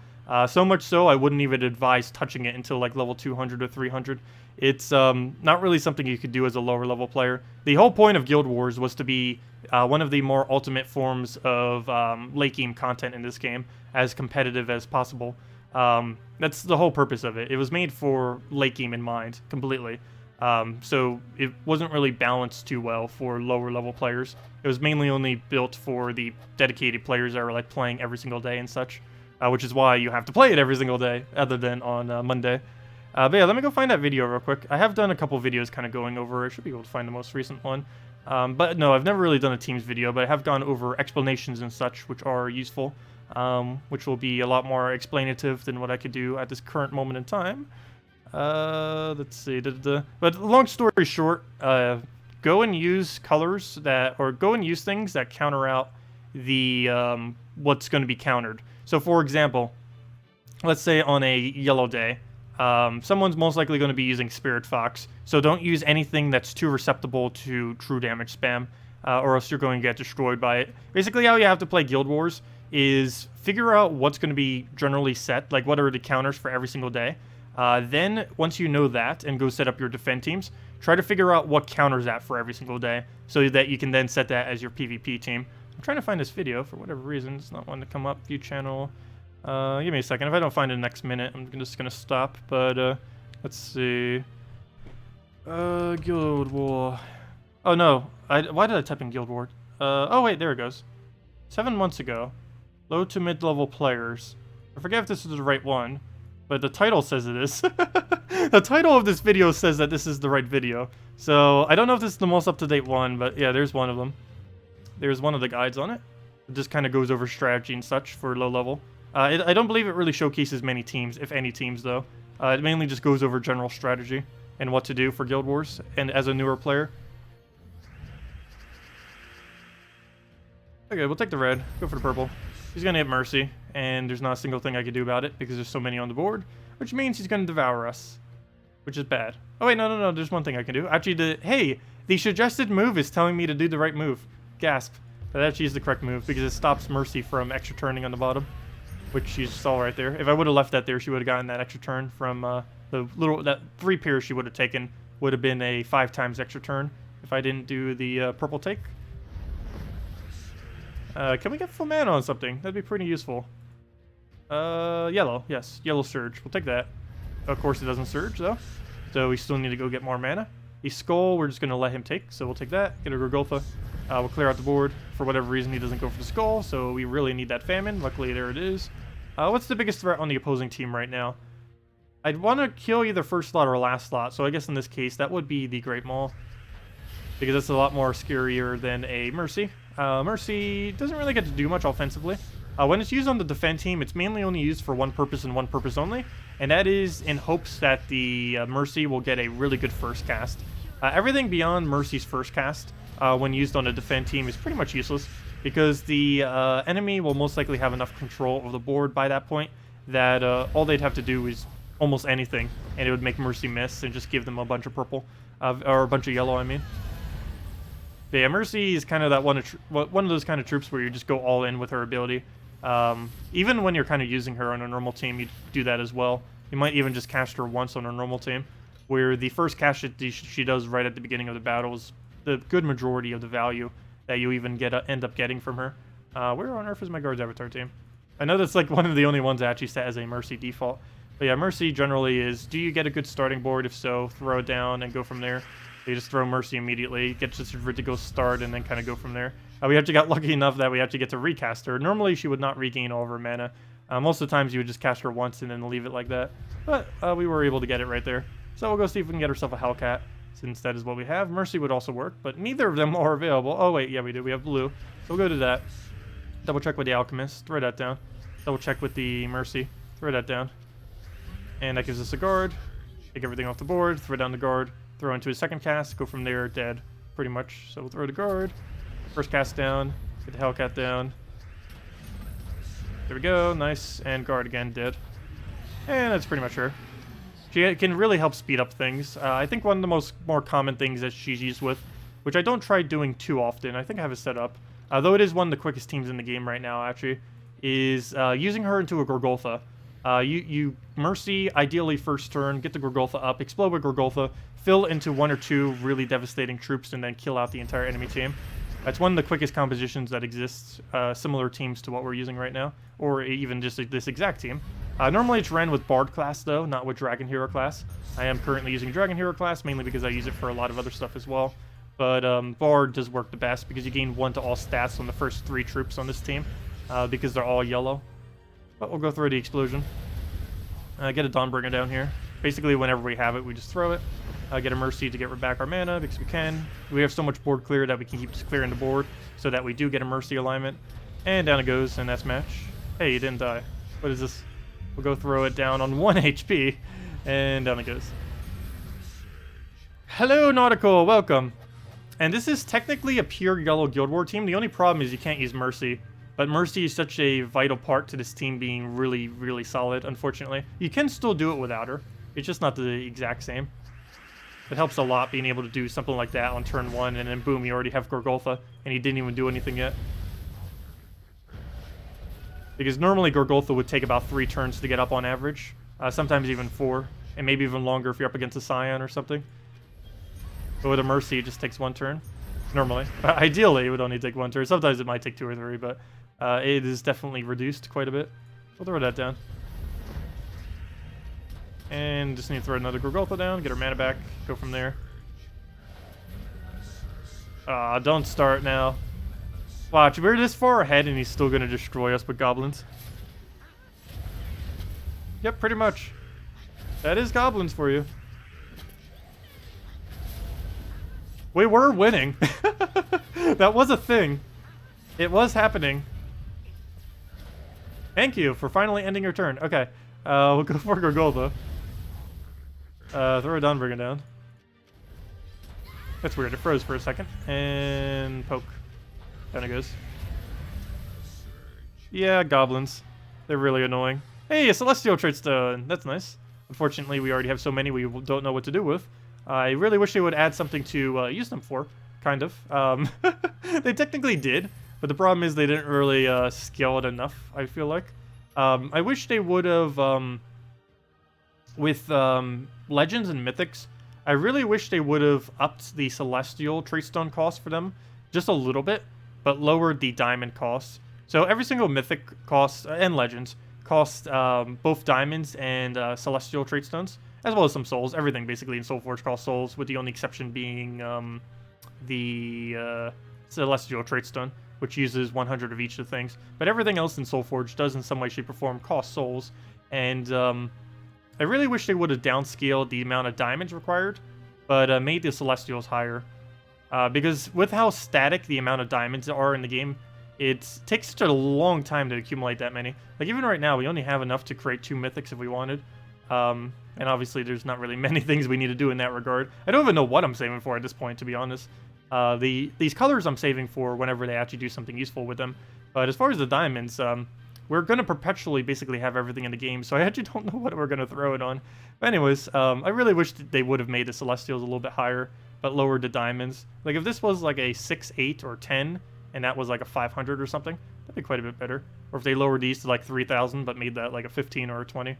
So much so, I wouldn't even advise touching it until like level 200 or 300. It's not really something you could do as a lower level player. The whole point of Guild Wars was to be one of the more ultimate forms of late game content in this game, as competitive as possible. That's the whole purpose of it. It was made for late game in mind, completely. So it wasn't really balanced too well for lower level players. It was mainly only built for the dedicated players that were like playing every single day and such, which is why you have to play it every single day other than on Monday. But yeah, let me go find that video real quick. I have done a couple videos kind of going over. I should be able to find the most recent one. But no, I've never really done a Teams video, but I have gone over explanations and such, which are useful, which will be a lot more explanative than what I could do at this current moment in time. Let's see. But long story short, go and use colors that, or go and use things that counter out the what's going to be countered. So for example, let's say on a yellow day, someone's most likely going to be using Spirit Fox, so don't use anything that's too susceptible to true damage spam, or else you're going to get destroyed by it. Basically, how you have to play Guild Wars is figure out what's going to be generally set, like what are the counters for every single day. Then, once you know that, and go set up your defend teams, try to figure out what counters that for every single day, so that you can then set that as your PvP team. I'm trying to find this video, for whatever reason, it's not wanting to come up, view channel. Give me a second, if I don't find it in the next minute, I'm just gonna stop, but, let's see. Guild War. Oh no, why did I type in Guild War? Oh wait, there it goes. 7 months ago, low to mid-level players. I forget if this is the right one, but the title says it is. The title of this video says that this is the right video. So, I don't know if this is the most up-to-date one, but yeah, there's one of them. There's one of the guides on it. It just kind of goes over strategy and such for low level. I don't believe it really showcases many teams, if any teams, though. It mainly just goes over general strategy and what to do for Guild Wars, and as a newer player. Okay, we'll take the red. Go for the purple. He's going to hit Mercy, and there's not a single thing I can do about it, because there's so many on the board, which means he's going to devour us, which is bad. Oh wait, no, there's one thing I can do. Actually, hey, the suggested move is telling me to do the right move. Gasp. That actually is the correct move, because it stops Mercy from extra turning on the bottom, which you saw right there. If I would have left that there, she would have gotten that extra turn from that 3 pairs she would have taken would have been a 5 times extra turn if I didn't do the purple take. Can we get full mana on something? That'd be pretty useful. Yellow, yes, yellow surge. We'll take that. Of course, it doesn't surge though, so we still need to go get more mana. The skull, we're just gonna let him take, so we'll take that. Get a Gorgulfa. We'll clear out the board. For whatever reason, he doesn't go for the skull, so we really need that famine. Luckily, there it is. What's the biggest threat on the opposing team right now? I'd want to kill either first slot or last slot, so I guess in this case, that would be the Great Maul, because it's a lot more scarier than a Mercy. Mercy doesn't really get to do much offensively. When it's used on the defend team, it's mainly only used for one purpose and one purpose only, and that is in hopes that the Mercy will get a really good first cast. Everything beyond Mercy's first cast, when used on a defend team, is pretty much useless, because the enemy will most likely have enough control of the board by that point that all they'd have to do is almost anything, and it would make Mercy miss and just give them a bunch of purple, or a bunch of yellow, I mean. But yeah, Mercy is kind of that one of those kind of troops where you just go all in with her ability. Even when you're kind of using her on a normal team, you do that as well. You might even just cast her once on a normal team, where the first cast she does right at the beginning of the battle is the good majority of the value that you even end up getting from her. Where on earth is my guard's avatar team? I know that's like one of the only ones that actually set as a Mercy default. But yeah, Mercy generally is, do you get a good starting board? If so, throw it down and go from there. You just throw Mercy immediately, get just for it to go start, and then kind of go from there. We actually got lucky enough that we actually get to recast her. Normally, she would not regain all of her mana. Most of the times, you would just cast her once and then leave it like that. But we were able to get it right there. So we'll go see if we can get ourselves a Hellcat, since that is what we have. Mercy would also work, but neither of them are available. Oh wait, yeah we do. We have blue. So we'll go to that. Double check with the Alchemist. Throw that down. Double check with the Mercy. Throw that down. And that gives us a guard. Take everything off the board. Throw down the guard. Throw into his second cast. Go from there. Dead. Pretty much. So we'll throw the guard. First cast down. Get the Hellcat down. There we go. Nice. And guard again. Dead. And that's pretty much her. She can really help speed up things. I think one of the more common things that she's used with, which I don't try doing too often, I think I have it set up, though it is one of the quickest teams in the game right now, actually, is using her into a Gorgulfa. You Mercy, ideally first turn, get the Gorgulfa up, explode with Gorgulfa, fill into 1 or 2 really devastating troops, and then kill out the entire enemy team. That's one of the quickest compositions that exists, similar teams to what we're using right now, or even just this exact team. Normally it's ran with Bard class though, not with Dragon Hero class. I am currently using Dragon Hero class mainly because I use it for a lot of other stuff as well. But Bard does work the best because you gain 1 to all stats on the first 3 troops on this team because they're all yellow. But we'll go through the explosion. Get a Dawnbringer down here. Basically, whenever we have it, we just throw it. Get a Mercy to get back our mana because we can. We have so much board clear that we can keep just clearing the board so that we do get a Mercy alignment. And down it goes, and that's match. Hey, you didn't die. What is this? We'll go throw it down on 1 HP, and down it goes. Hello, Nautical. Welcome. And this is technically a pure yellow Guild War team. The only problem is you can't use Mercy. But Mercy is such a vital part to this team being really, really solid, unfortunately. You can still do it without her. It's just not the exact same. It helps a lot being able to do something like that on turn 1, and then boom, you already have Gorgolfa, and he didn't even do anything yet. Because normally Gorgolfa would take about 3 turns to get up on average. Sometimes even 4, and maybe even longer if you're up against a Scion or something. But with a Mercy, it just takes 1 turn. Normally. Ideally, it would only take 1 turn. Sometimes it might take 2 or 3, but it is definitely reduced quite a bit. We'll throw that down. And just need to throw another Gorgolfa down, get her mana back, go from there. Don't start now. Watch, we're this far ahead and he's still going to destroy us with goblins. Yep, pretty much. That is goblins for you. We were winning. That was a thing. It was happening. Thank you for finally ending your turn. Okay, we'll go for Gorgolfa. Throw a Dawnbringer down. That's weird, it froze for a second. And poke. Down it goes. Yeah, goblins. They're really annoying. Hey, a Celestial Tradestone. That's nice. Unfortunately, we already have so many we don't know what to do with. I really wish they would add something to use them for. Kind of. They technically did, but the problem is they didn't really scale it enough, I feel like. I wish they would have... with Legends and Mythics, I really wish they would have upped the Celestial Tradestone cost for them just a little bit, but lowered the Diamond cost. So every single Mythic cost, and Legends, cost both Diamonds and Celestial Tradestones, as well as some Souls. Everything basically in Soulforge costs Souls, with the only exception being the Celestial Tradestone, which uses 100 of each of the things. But everything else in Soulforge does in some way, shape, or form cost Souls, and I really wish they would have downscaled the amount of diamonds required, but made the Celestials higher. Because with how static the amount of diamonds are in the game, it takes such a long time to accumulate that many. Like, even right now, we only have enough to create 2 Mythics if we wanted. And obviously, there's not really many things we need to do in that regard. I don't even know what I'm saving for at this point, to be honest. These colors I'm saving for whenever they actually do something useful with them. But as far as the diamonds, we're going to perpetually basically have everything in the game, so I actually don't know what we're going to throw it on. But anyways, I really wish that they would have made the Celestials a little bit higher, but lowered the diamonds. Like, if this was like a 6, 8, or 10, and that was like a 500 or something, that'd be quite a bit better. Or if they lowered these to like 3,000, but made that like a 15 or a 20.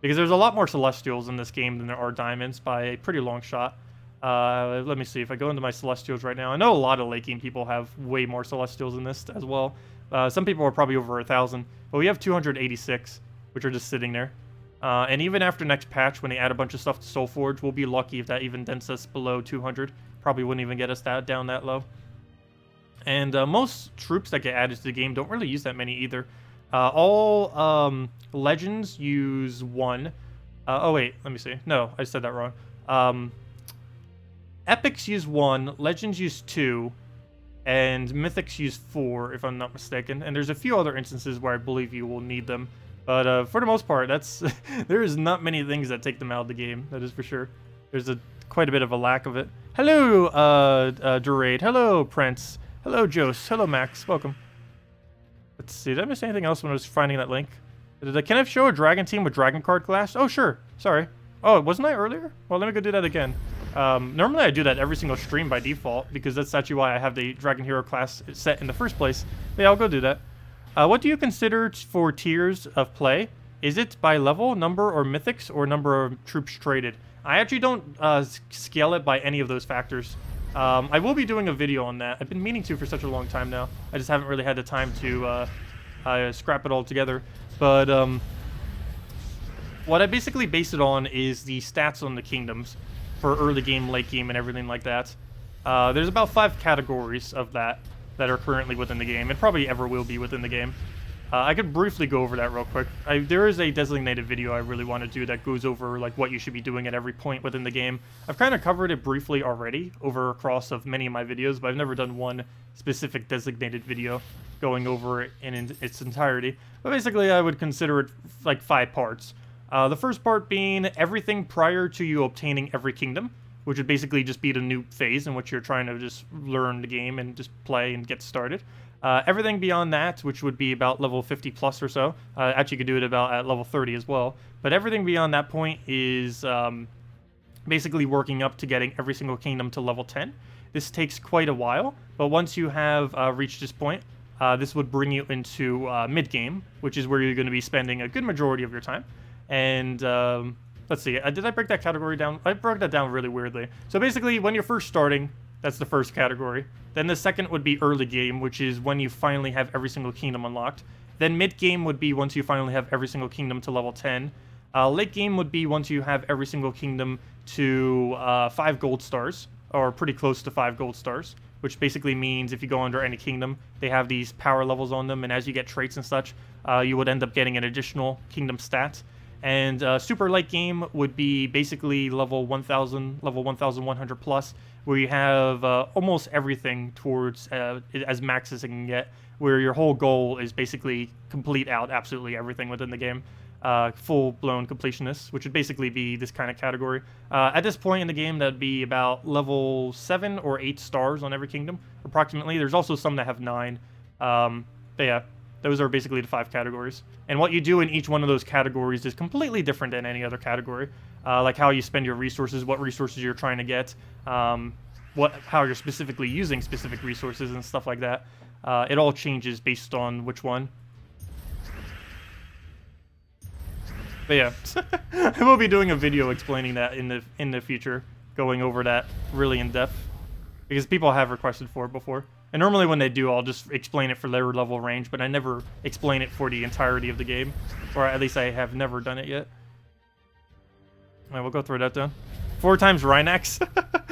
Because there's a lot more Celestials in this game than there are diamonds by a pretty long shot. Let me see, if I go into my Celestials right now, I know a lot of late game people have way more Celestials in this as well. Some people are probably over 1,000, but we have 286, which are just sitting there. And even after next patch, when they add a bunch of stuff to Soulforge, we'll be lucky if that even dents us below 200. Probably wouldn't even get us down that low. And most troops that get added to the game don't really use that many either. All Legends use 1. Oh wait, let me see. No, I said that wrong. Epics use 1, Legends use 2, and Mythics use 4, if I'm not mistaken. And there's a few other instances where I believe you will need them. But for the most part, that's there is not many things that take them out of the game, that is for sure. There's quite a bit of a lack of it. Hello, Durade. Hello, Prince. Hello, Jose. Hello, Max. Welcome. Let's see, did I miss anything else when I was finding that link? Can I show a dragon team with dragon card class? Oh, sure. Sorry. Oh, wasn't I earlier? Well, let me go do that again. Normally I do that every single stream by default, because that's actually why I have the Dragon Hero class set in the first place. But yeah, I'll go do that. What do you consider for tiers of play? Is it by level, number, or mythics, or number of troops traded? I actually don't scale it by any of those factors. I will be doing a video on that. I've been meaning to for such a long time now. I just haven't really had the time to scrap it all together. But what I basically base it on is the stats on the kingdoms for early game, late game, and everything like that. There's about 5 categories of that are currently within the game, and probably ever will be within the game. I could briefly go over that real quick. There is a designated video I really want to do that goes over like what you should be doing at every point within the game. I've kind of covered it briefly already over across of many of my videos, but I've never done one specific designated video going over it in its entirety. But basically, I would consider it like 5 parts. The first part being everything prior to you obtaining every kingdom, which would basically just be the new phase in which you're trying to just learn the game and just play and get started. Everything beyond that, which would be about level 50 plus or so, actually you could do it about at level 30 as well, but everything beyond that point is basically working up to getting every single kingdom to level 10. This takes quite a while, but once you have reached this point, this would bring you into mid-game, which is where you're going to be spending a good majority of your time. And let's see, did I break that category down? I broke that down really weirdly. So basically, when you're first starting, that's the first category. Then the second would be early game, which is when you finally have every single kingdom unlocked. Then mid game would be once you finally have every single kingdom to level 10. Late game would be once you have every single kingdom to 5 gold stars, or pretty close to 5 gold stars, which basically means if you go under any kingdom, they have these power levels on them, and as you get traits and such, you would end up getting an additional kingdom stat. And super late game would be basically level 1000, level 1100 plus, where you have almost everything towards as max as it can get, where your whole goal is basically complete out absolutely everything within the game. Full-blown completionist, which would basically be this kind of category. At this point in the game, that would be about level 7 or 8 stars on every kingdom, approximately. There's also some that have 9. But yeah, those are basically the 5 categories. And what you do in each one of those categories is completely different than any other category. Like how you spend your resources, what resources you're trying to get, how you're specifically using specific resources and stuff like that. It all changes based on which one. But yeah, I will be doing a video explaining that in the future, going over that really in depth, because people have requested for it before. And normally when they do, I'll just explain it for their level range, but I never explain it for the entirety of the game, or at least I have never done it yet. Alright, we'll go throw that down. 4 times Rhinax.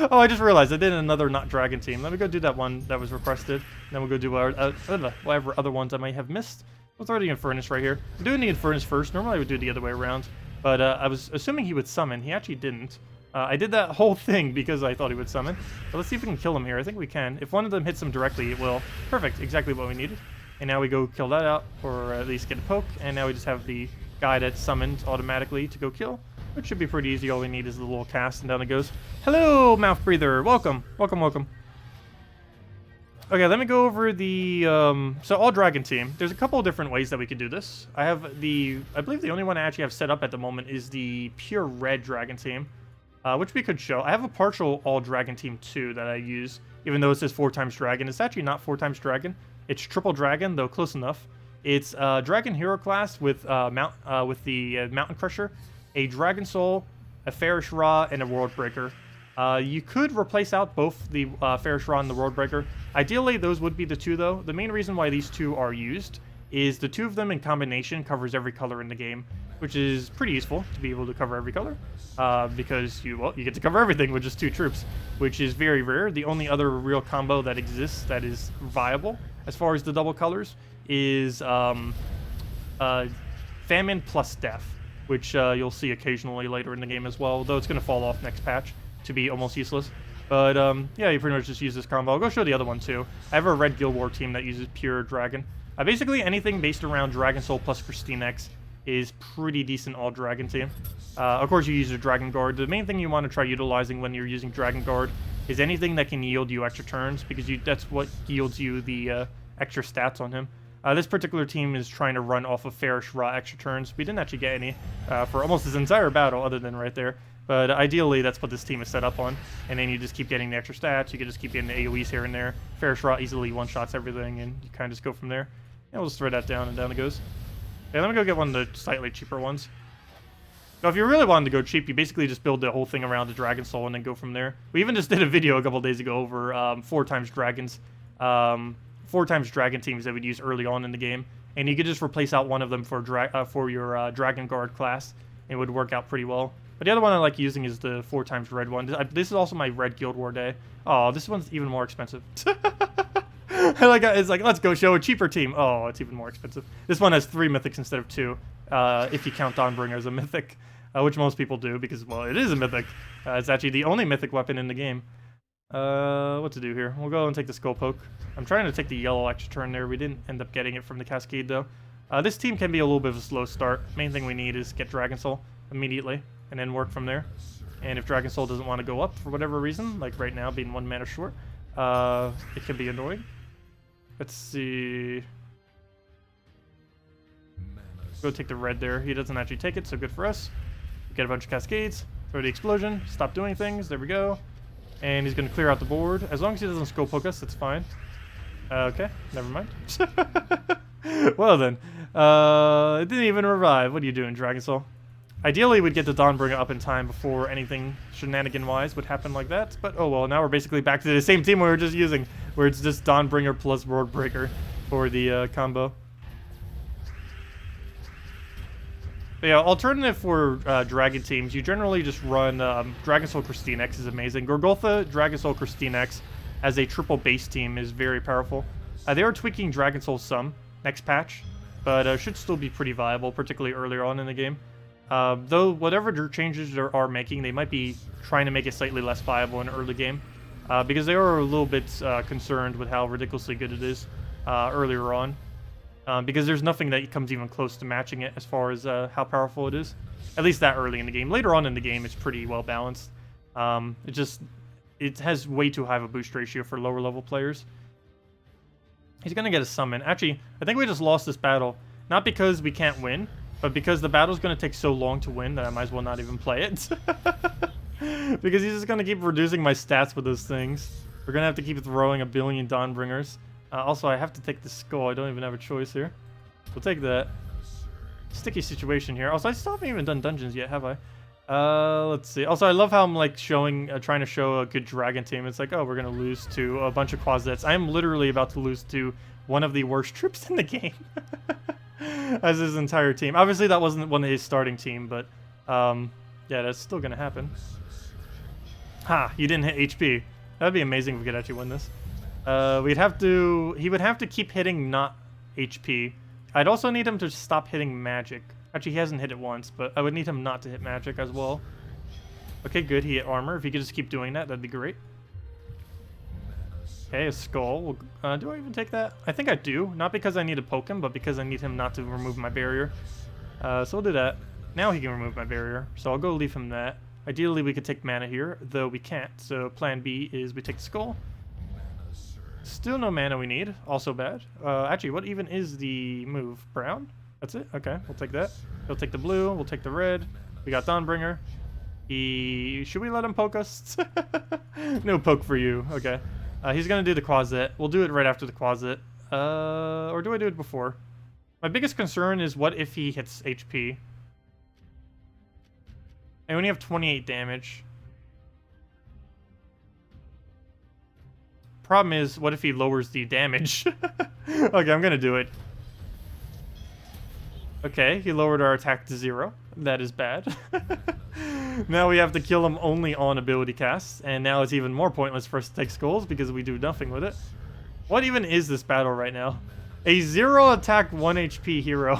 Oh, I just realized I did another not dragon team. Let me go do that one that was requested. Then we'll go do whatever other ones I might have missed. We'll throw the Infernus right here. I'm doing the Infernus first. Normally I would do the other way around, but I was assuming he would summon. He actually didn't. I did that whole thing because I thought he would summon. But let's see if we can kill him here. I think we can. If one of them hits him directly, it will. Perfect. Exactly what we needed. And now we go kill that out, or at least get a poke. And now we just have the guy that's summoned automatically to go kill, which should be pretty easy. All we need is the little cast, and down it goes. Hello, Mouth Breather. Welcome. Welcome, welcome. Okay, let me go over the, so all dragon team. There's a couple of different ways that we could do this. I believe the only one I actually have set up at the moment is the pure red dragon team, which we could show. I have a partial all dragon team too that I use, even though it says 4 times dragon. It's actually not 4 times dragon. It's triple dragon, though close enough. It's dragon hero class with the mountain crusher, a dragon soul, a Farish Ra, and a world breaker. You could replace out both the Farish Ra and the World Breaker. Ideally, those would be the 2, though. The main reason why these 2 are used is the 2 of them in combination covers every color in the game, which is pretty useful to be able to cover every color, because you get to cover everything with just 2 troops, which is very rare. The only other real combo that exists that is viable as far as the double colors is Famine plus Death, which you'll see occasionally later in the game as well, though it's going to fall off next patch to be almost useless. But yeah, you pretty much just use this combo. I'll go show the other one too. I have a red Guild War team that uses pure dragon. Basically anything based around Dragon Soul plus Christine X is pretty decent all dragon team. Of course you use a Dragon Guard. The main thing you want to try utilizing when you're using Dragon Guard is anything that can yield you extra turns, because that's what yields you the extra stats on him. This particular team is trying to run off of Farish Ra extra turns. We didn't actually get any for almost this entire battle other than right there. But ideally, that's what this team is set up on. And then you just keep getting the extra stats. You can just keep getting the AoEs here and there. Farish Ra easily one-shots everything, and you kind of just go from there. And we'll just throw that down, and down it goes. Okay, let me go get one of the slightly cheaper ones. Now, if you really wanted to go cheap, you basically just build the whole thing around the Dragon Soul and then go from there. We even just did a video a couple days ago over 4 times dragons. 4 times dragon teams that we'd use early on in the game. And you could just replace out one of them for your Dragon Guard class. It would work out pretty well. But the other one I like using is the 4 times red one. This is also my red Guild War day. Oh, this one's even more expensive. It's like, let's go show a cheaper team. Oh, it's even more expensive. This one has 3 mythics instead of 2, if you count Dawnbringer as a mythic, which most people do because, well, it is a mythic. It's actually the only mythic weapon in the game. What to do here? We'll go and take the Skull Poke. I'm trying to take the yellow extra turn there. We didn't end up getting it from the Cascade, though. This team can be a little bit of a slow start. Main thing we need is get Dragon Soul immediately, and then work from there. And if Dragon Soul doesn't want to go up for whatever reason, like right now being 1 mana short, it can be annoying. Let's see. Go take the red there. He doesn't actually take it, so good for us. Get a bunch of Cascades, throw the explosion, stop doing things, there we go. And he's going to clear out the board. As long as he doesn't Skull Poke us, that's fine. Okay, never mind. Well then, it didn't even revive. What are you doing, Dragon Soul? Ideally, we'd get the Dawnbringer up in time before anything shenanigan-wise would happen like that. But oh well, now we're basically back to the same team we were just using, where it's just Dawnbringer plus Worldbreaker for the combo. But yeah, alternative for Dragon teams, you generally just run Dragon Soul Christine X is amazing. Gorgoltha, Dragon Soul Christine X as a triple base team is very powerful. They are tweaking Dragon Soul some next patch, but should still be pretty viable, particularly earlier on in the game. Though whatever changes they are making, they might be trying to make it slightly less viable in early game, because they are a little bit concerned with how ridiculously good it is earlier on. Because there's nothing that comes even close to matching it as far as how powerful it is. At least that early in the game. Later on in the game, it's pretty well balanced. It has way too high of a boost ratio for lower level players. He's gonna get a summon. Actually, I think we just lost this battle. Not because we can't win, but because the battle's gonna take so long to win that I might as well not even play it. Because he's just gonna keep reducing my stats with those things. We're gonna have to keep throwing a billion Dawnbringers. Also, I have to take the skull. I don't even have a choice here. We'll take that. Sticky situation here. Also, I still haven't even done dungeons yet, have I? Let's see. Also, I love how I'm like showing, trying to show a good dragon team. It's like, oh, we're gonna lose to a bunch of Quazets. I am literally about to lose to one of the worst troops in the game, as his entire team. Obviously, that wasn't one of his starting team, but yeah, that's still gonna happen. Ha! You didn't hit HP. That'd be amazing if we could actually win this. He would have to keep hitting not HP. I'd also need him to stop hitting magic. Actually, he hasn't hit it once, but I would need him not to hit magic as well. Okay, good. He hit armor. If he could just keep doing that, that'd be great. Okay, a skull. Do I even take that? I think I do. Not because I need to poke him, but because I need him not to remove my barrier. So we'll do that. Now he can remove my barrier, so I'll go leave him that. Ideally, we could take mana here, though we can't. So plan B is we take the skull. Still no mana we need. Also bad. Actually, what even is the move? Brown? That's it? Okay, we'll take that. He'll take the blue. We'll take the red. We got Dawnbringer. Should we let him poke us? No poke for you. Okay. He's going to do the Quazet. We'll do it right after the Quazet. Or do I do it before? My biggest concern is what if he hits HP? I only have 28 damage. Problem is, what if he lowers the damage? Okay, I'm gonna do it. Okay, he lowered our attack to 0. That is bad. Now we have to kill him only on ability casts, and now it's even more pointless for us to take skulls because we do nothing with it. What even is this battle right now? A 0 attack 1 HP hero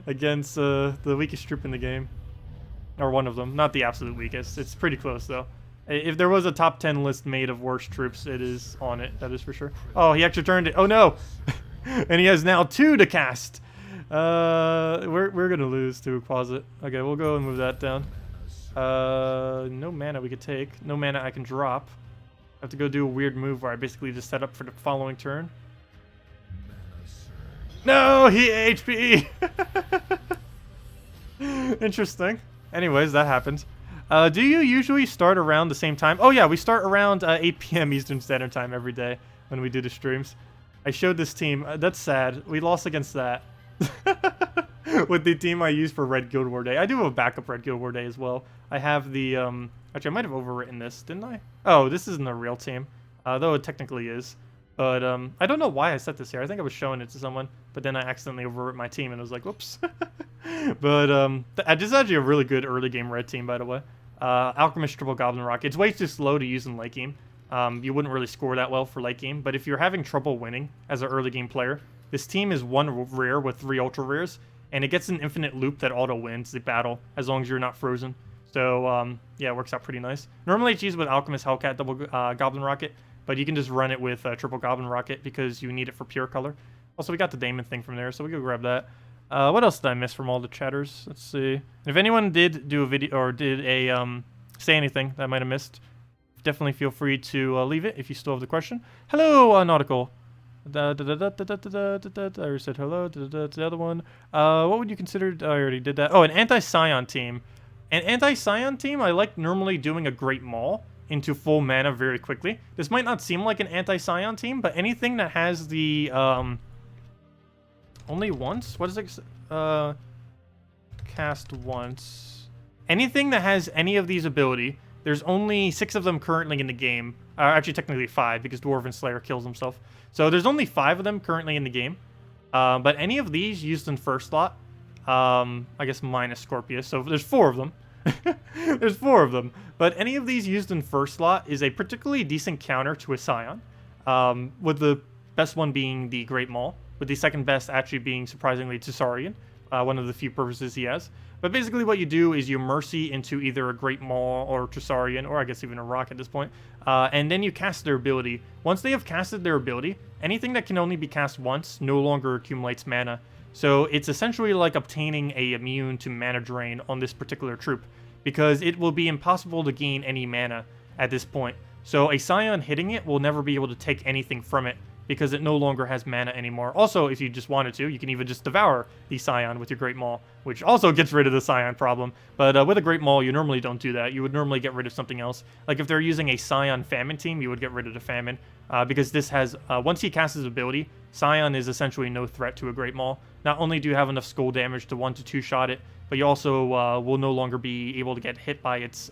against the weakest troop in the game. Or one of them, not the absolute weakest. It's pretty close though. If there was a top 10 list made of worst troops, it is on it. That is for sure. Oh, he actually turned it. Oh, no. And he has now 2 to cast. We're going to lose to a Quazet. Okay, we'll go and move that down. No mana we could take. No mana I can drop. I have to go do a weird move where I basically just set up for the following turn. No, he HP. Interesting. Anyways, that happened. Do you usually start around the same time? Oh yeah, we start around 8 p.m. Eastern Standard Time every day when we do the streams. I showed this team. That's sad. We lost against that. With the team I use for Red Guild War Day. I do have a backup Red Guild War Day as well. I have the, actually I might have overwritten this, didn't I? Oh, this isn't a real team. Though it technically is. But, I don't know why I set this here. I think I was showing it to someone, but then I accidentally overwrote my team and I was like, whoops. But this is actually a really good early game red team, by the way. Alchemist Triple Goblin Rock. It's way too slow to use in late game. You wouldn't really score that well for late game, but if you're having trouble winning as an early game player, this team is 1 rare with 3 ultra rares, and it gets an infinite loop that auto wins the battle as long as you're not frozen. So yeah, it works out pretty nice. Normally it's used with Alchemist Hellcat Double Goblin Rocket, but you can just run it with Triple Goblin Rocket because you need it for pure color. Also, we got the Damon thing from there, so we go grab that. What else did I miss from all the chatters? Let's see. If anyone did do a video or did a say anything that I might have missed, definitely feel free to leave it if you still have the question. Hello, Nautical. I already said hello. The other one. What would you consider? I already did that. Oh, an anti-Scion team. An anti-Scion team, I like normally doing a Great Maul into full mana very quickly. This might not seem like an anti-Scion team, but anything that has the only once? What is it? Cast once. Anything that has any of these ability. There's only 6 of them currently in the game. Actually, technically 5 because Dwarven Slayer kills himself. So there's only 5 of them currently in the game. But any of these used in first slot, I guess minus Scorpius. So there's 4 of them. There's 4 of them. But any of these used in first slot is a particularly decent counter to a Scion. With the best one being the Great Maul. With the second best actually being, surprisingly, Tsarian. One of the few purposes he has. But basically what you do is you Mercy into either a Great Maul or Tsarian, or I guess even a Rock at this point. And then you cast their ability. Once they have casted their ability, anything that can only be cast once no longer accumulates mana. So it's essentially like obtaining a immune to mana drain on this particular troop, because it will be impossible to gain any mana at this point. So a Scion hitting it will never be able to take anything from it, because it no longer has mana anymore. Also, if you just wanted to, you can even just devour the Scion with your Great Maul, which also gets rid of the Scion problem. But with a Great Maul, you normally don't do that. You would normally get rid of something else. Like if they're using a Scion Famine team, you would get rid of the Famine, because this has, once he casts his ability, Scion is essentially no threat to a Great Maul. Not only do you have enough skull damage to 1 to 2 shot it, but you also will no longer be able to get hit by its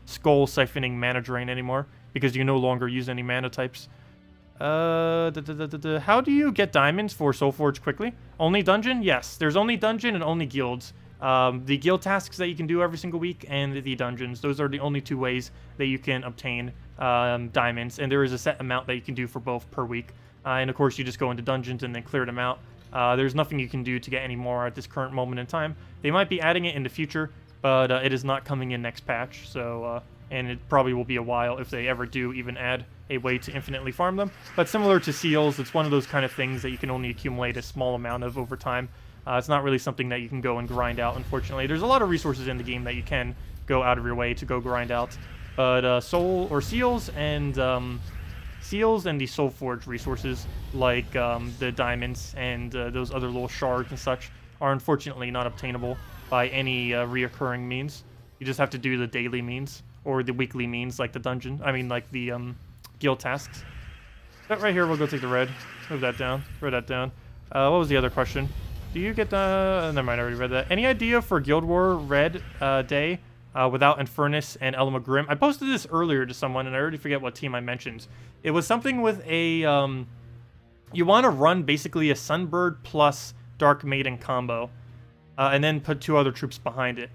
skull siphoning mana drain anymore, because you no longer use any mana types. How do you get diamonds for Soulforge quickly? Only dungeon? Yes, there's only dungeon and only guilds. The guild tasks that you can do every single week and the dungeons, those are the only 2 ways that you can obtain diamonds, and there is a set amount that you can do for both per week. And of course you just go into dungeons and then clear them out. There's nothing you can do to get any more at this current moment in time. They might be adding it in the future, but it is not coming in next patch, so and it probably will be a while if they ever do even add a way to infinitely farm them. But similar to seals, it's one of those kind of things that you can only accumulate a small amount of over time. It's not really something that you can go and grind out, unfortunately. There's a lot of resources in the game that you can go out of your way to go grind out. But seals and the Soulforge resources, like the diamonds and those other little shards and such, are unfortunately not obtainable by any reoccurring means. You just have to do the daily means, or the weekly means, like the dungeon. I mean, like the guild tasks. But right here, we'll go take the red. Move that down. Throw that down. What was the other question? Do you get the... never mind, I already read that. Any idea for Guild War Red Day without Infernus and Element Grim? I posted this earlier to someone, and I already forget what team I mentioned. It was something with a... you want to run basically a Sunbird plus Dark Maiden combo, and then put 2 other troops behind it.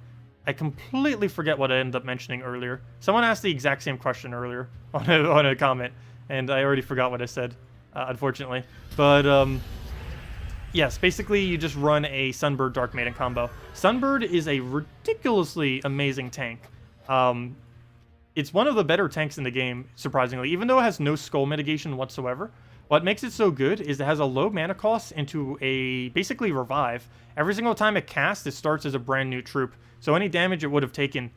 I completely forget what I ended up mentioning earlier. Someone asked the exact same question earlier on a comment, and I already forgot what I said, unfortunately. But, yes, basically you just run a Sunbird Dark Maiden combo. Sunbird is a ridiculously amazing tank. It's one of the better tanks in the game, surprisingly, even though it has no skull mitigation whatsoever. What makes it so good is it has a low mana cost into a basically revive. Every single time it casts, it starts as a brand new troop. So any damage it would have taken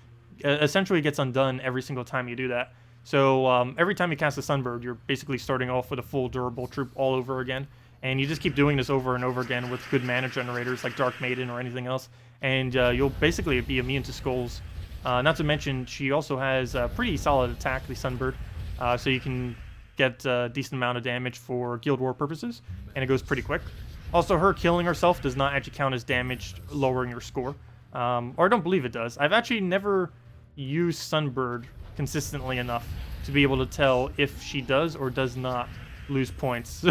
essentially gets undone every single time you do that. So every time you cast a Sunbird, you're basically starting off with a full durable troop all over again. And you just keep doing this over and over again with good mana generators like Dark Maiden or anything else. And you'll basically be immune to skulls. Not to mention, she also has a pretty solid attack, the Sunbird. So you can get a decent amount of damage for Guild War purposes. And it goes pretty quick. Also, her killing herself does not actually count as damage lowering your score. Or I don't believe it does. I've actually never used Sunbird consistently enough to be able to tell if she does or does not lose points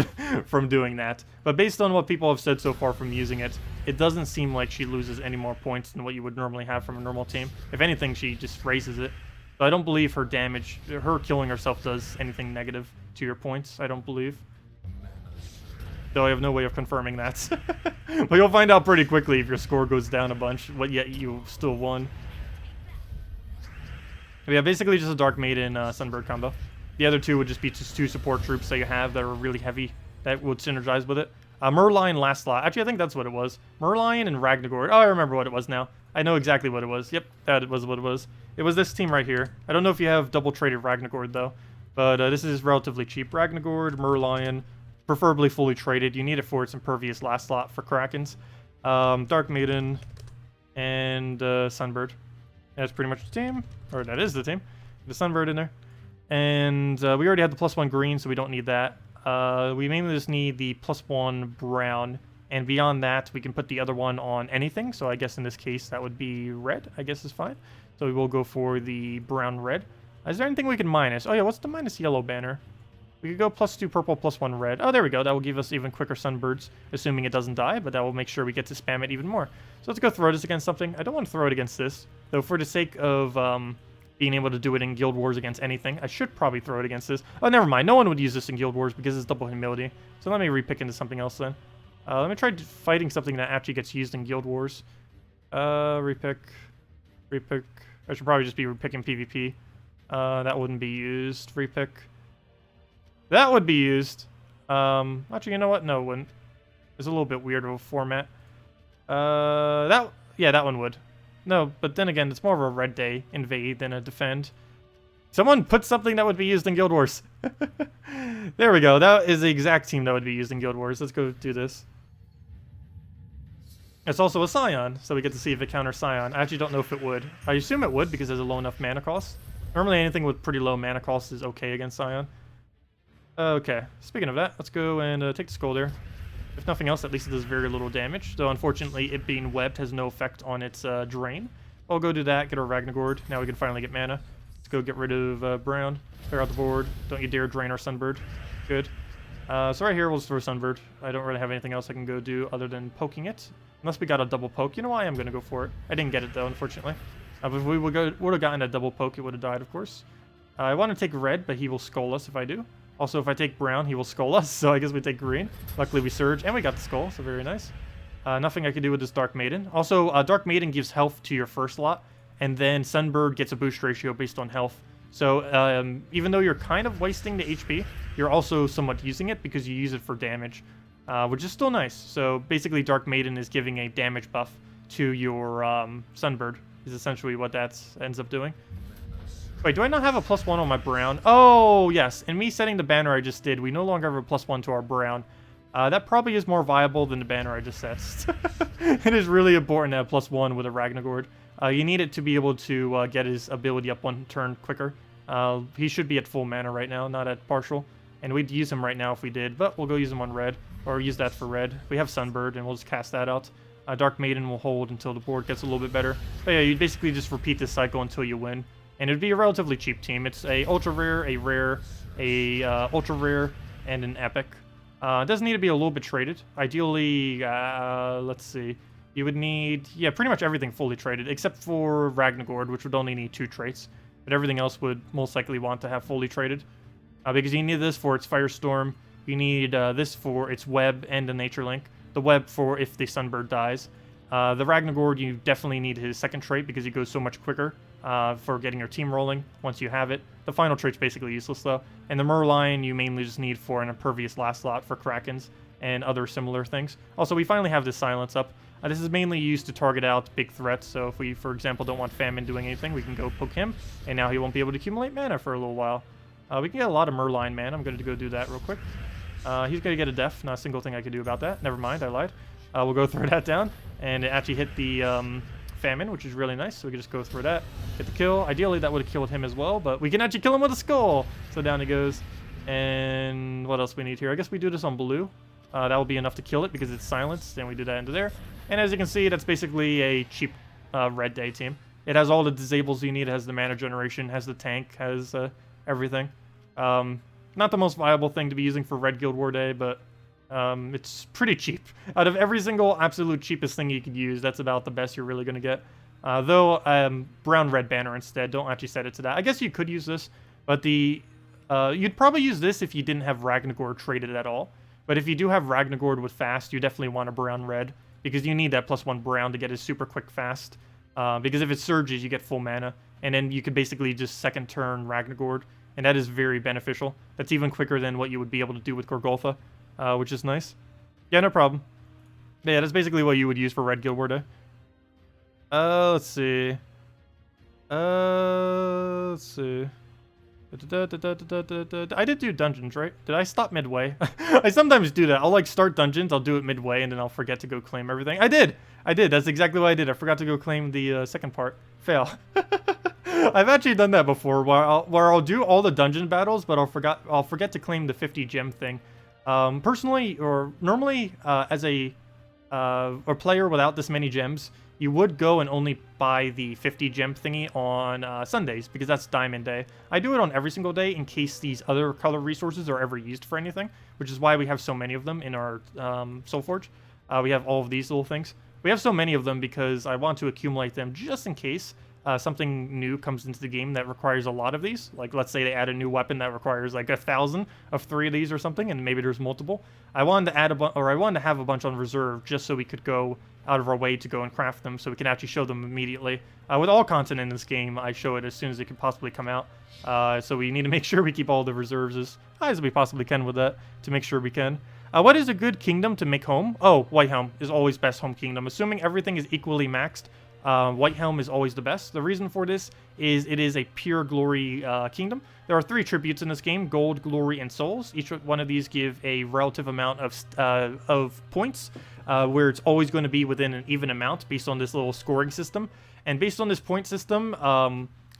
from doing that. But based on what people have said so far from using it, it doesn't seem like she loses any more points than what you would normally have from a normal team. If anything, she just raises it. So I don't believe her damage, her killing herself does anything negative to your points, I don't believe. Though I have no way of confirming that. But you'll find out pretty quickly if your score goes down a bunch, but yet you still won. But yeah, basically just a Dark Maiden Sunbird combo. The other two would just be just 2 support troops that you have that are really heavy that would synergize with it. Merlion last slot. Actually, I think that's what it was. Merlion and Ragnagord. Oh, I remember what it was now. I know exactly what it was. Yep, that was what it was. It was this team right here. I don't know if you have double traded Ragnagord though, but this is relatively cheap. Ragnagord, Merlion, preferably fully traded. You need it for its impervious last slot for Krakens. Dark Maiden, and Sunbird. That's pretty much the team, or that is the team. The Sunbird in there. And we already had the +1 green, so we don't need that. We mainly just need the +1 brown, and beyond that, we can put the other one on anything. So I guess in this case, that would be red, I guess is fine. So we will go for the brown-red. Is there anything we can minus? Oh yeah, what's the minus yellow banner? We could go +2 purple, +1 red. Oh, there we go. That will give us even quicker Sunbirds, assuming it doesn't die, but that will make sure we get to spam it even more. So let's go throw this against something. I don't want to throw it against this, though for the sake of being able to do it in Guild Wars against anything, I should probably throw it against this. Oh, never mind. No one would use this in Guild Wars because it's double humility. So let me repick into something else then. Let me try fighting something that actually gets used in Guild Wars. Repick. I should probably just be repicking PvP. That wouldn't be used. Repick. That would be used. Actually, you know what? No, it wouldn't. It's a little bit weird of a format. Yeah, that one would. No, but then again, it's more of a red day invade than a defend. Someone put something that would be used in Guild Wars. There we go. That is the exact team that would be used in Guild Wars. Let's go do this. It's also a Scion, so we get to see if it counters Scion. I actually don't know if it would. I assume it would because there's a low enough mana cost. Normally anything with pretty low mana cost is okay against Scion. Okay, speaking of that, let's go and take the skull there. If nothing else, at least it does very little damage. Though unfortunately, it being webbed has no effect on its drain. I'll go do that, get our Ragnagord. Now we can finally get mana. Let's go get rid of brown. Clear out the board. Don't you dare drain our Sunbird. Good. So right here, we'll just throw Sunbird. I don't really have anything else I can go do other than poking it. Unless we got a double poke. You know, I am going to go for it. I didn't get it, though, unfortunately. If we would have gotten a double poke, it would have died, of course. I want to take red, but he will skull us if I do. Also, if I take brown, he will skull us, so I guess we take green. Luckily, we surge, and we got the skull, so very nice. Nothing I can do with this Dark Maiden. Also, Dark Maiden gives health to your first lot, and then Sunbird gets a boost ratio based on health. So, even though you're kind of wasting the HP, you're also somewhat using it because you use it for damage, which is still nice. So, basically, Dark Maiden is giving a damage buff to your Sunbird, is essentially what that ends up doing. Wait, do I not have a +1 on my brown? Oh, yes. In me setting the banner I just did, we no longer have a +1 to our brown. That probably is more viable than the banner I just set. It is really important to have +1 with a Ragnagord. You need it to be able to get his ability up 1 turn quicker. He should be at full mana right now, not at partial. And we'd use him right now if we did, but we'll go use him on red, or use that for red. We have Sunbird, and we'll just cast that out. Dark Maiden will hold until the board gets a little bit better. But yeah, you basically just repeat this cycle until you win. And it'd be a relatively cheap team. It's a ultra rare, a rare, a ultra rare, and an epic. It does need to be a little bit traded. Ideally, let's see. You would need, yeah, pretty much everything fully traded, except for Ragnagord, which would only need 2 traits. But everything else would most likely want to have fully traded. Because you need this for its Firestorm. You need this for its Web and the Nature Link. The Web for if the Sunbird dies. The Ragnagord, you definitely need his second trait because he goes so much quicker. For getting your team rolling once you have it. The final trait's basically useless though. And the Merlion you mainly just need for an impervious last slot for Krakens and other similar things. Also, we finally have this silence up. This is mainly used to target out big threats, so if we, for example, don't want Famine doing anything, we can go poke him, and now he won't be able to accumulate mana for a little while. We can get a lot of Merlion mana. I'm going to go do that real quick. He's going to get a def. Not a single thing I can do about that. Never mind, I lied. We'll go throw that down, and it actually hit the Famine, which is really nice, so we can just go through that, get the kill. Ideally, that would have killed him as well, but we can actually kill him with a skull. So down he goes. And what else we need here? I guess we do this on blue. That will be enough to kill it because it's silenced, and we do that into there. And as you can see, that's basically a cheap red day team. It has all the disables you need. It has the mana generation, has the tank, has everything. Not the most viable thing to be using for Red Guild War Day, but it's pretty cheap. Out of every single absolute cheapest thing you could use, that's about the best you're really going to get. Though, brown-red banner instead. Don't actually set it to that. I guess you could use this, but you'd probably use this if you didn't have Ragnagord traded at all. But if you do have Ragnagord with fast, you definitely want a brown-red, because you need that +1 brown to get it super quick fast. Because if it surges, you get full mana, and then you could basically just second turn Ragnagord, and that is very beneficial. That's even quicker than what you would be able to do with Gorgolfa, which is nice. Yeah, no problem. Yeah, that's basically what you would use for Red Guild War Day. Let's see. Let's see. I did do dungeons, right? Did I stop midway? I sometimes do that. I'll like start dungeons, I'll do it midway, and then I'll forget to go claim everything. I did! That's exactly what I did. I forgot to go claim the second part. Fail. I've actually done that before, where I'll do all the dungeon battles, but I'll forget to claim the 50 gem thing. Personally, or normally, as a player without this many gems, you would go and only buy the 50 gem thingy on Sundays, because that's Diamond Day. I do it on every single day in case these other color resources are ever used for anything, which is why we have so many of them in our Soulforge. We have all of these little things. We have so many of them because I want to accumulate them just in case something new comes into the game that requires a lot of these. Like, let's say they add a new weapon that requires like 1,000 of 3 of these or something, and maybe there's multiple. I wanted to add I wanted to have a bunch on reserve just so we could go out of our way to go and craft them, so we can actually show them immediately. With all content in this game, I show it as soon as it can possibly come out. So we need to make sure we keep all the reserves as high as we possibly can with that to make sure we can. What is a good kingdom to make home? Oh, Whitehelm is always best home kingdom. Assuming everything is equally maxed, Whitehelm is always the best. The reason for this is it is a pure glory kingdom. There are 3 tributes in this game: gold, glory, and souls. Each one of these give a relative amount of points, where it's always going to be within an even amount based on this little scoring system. And based on this point system,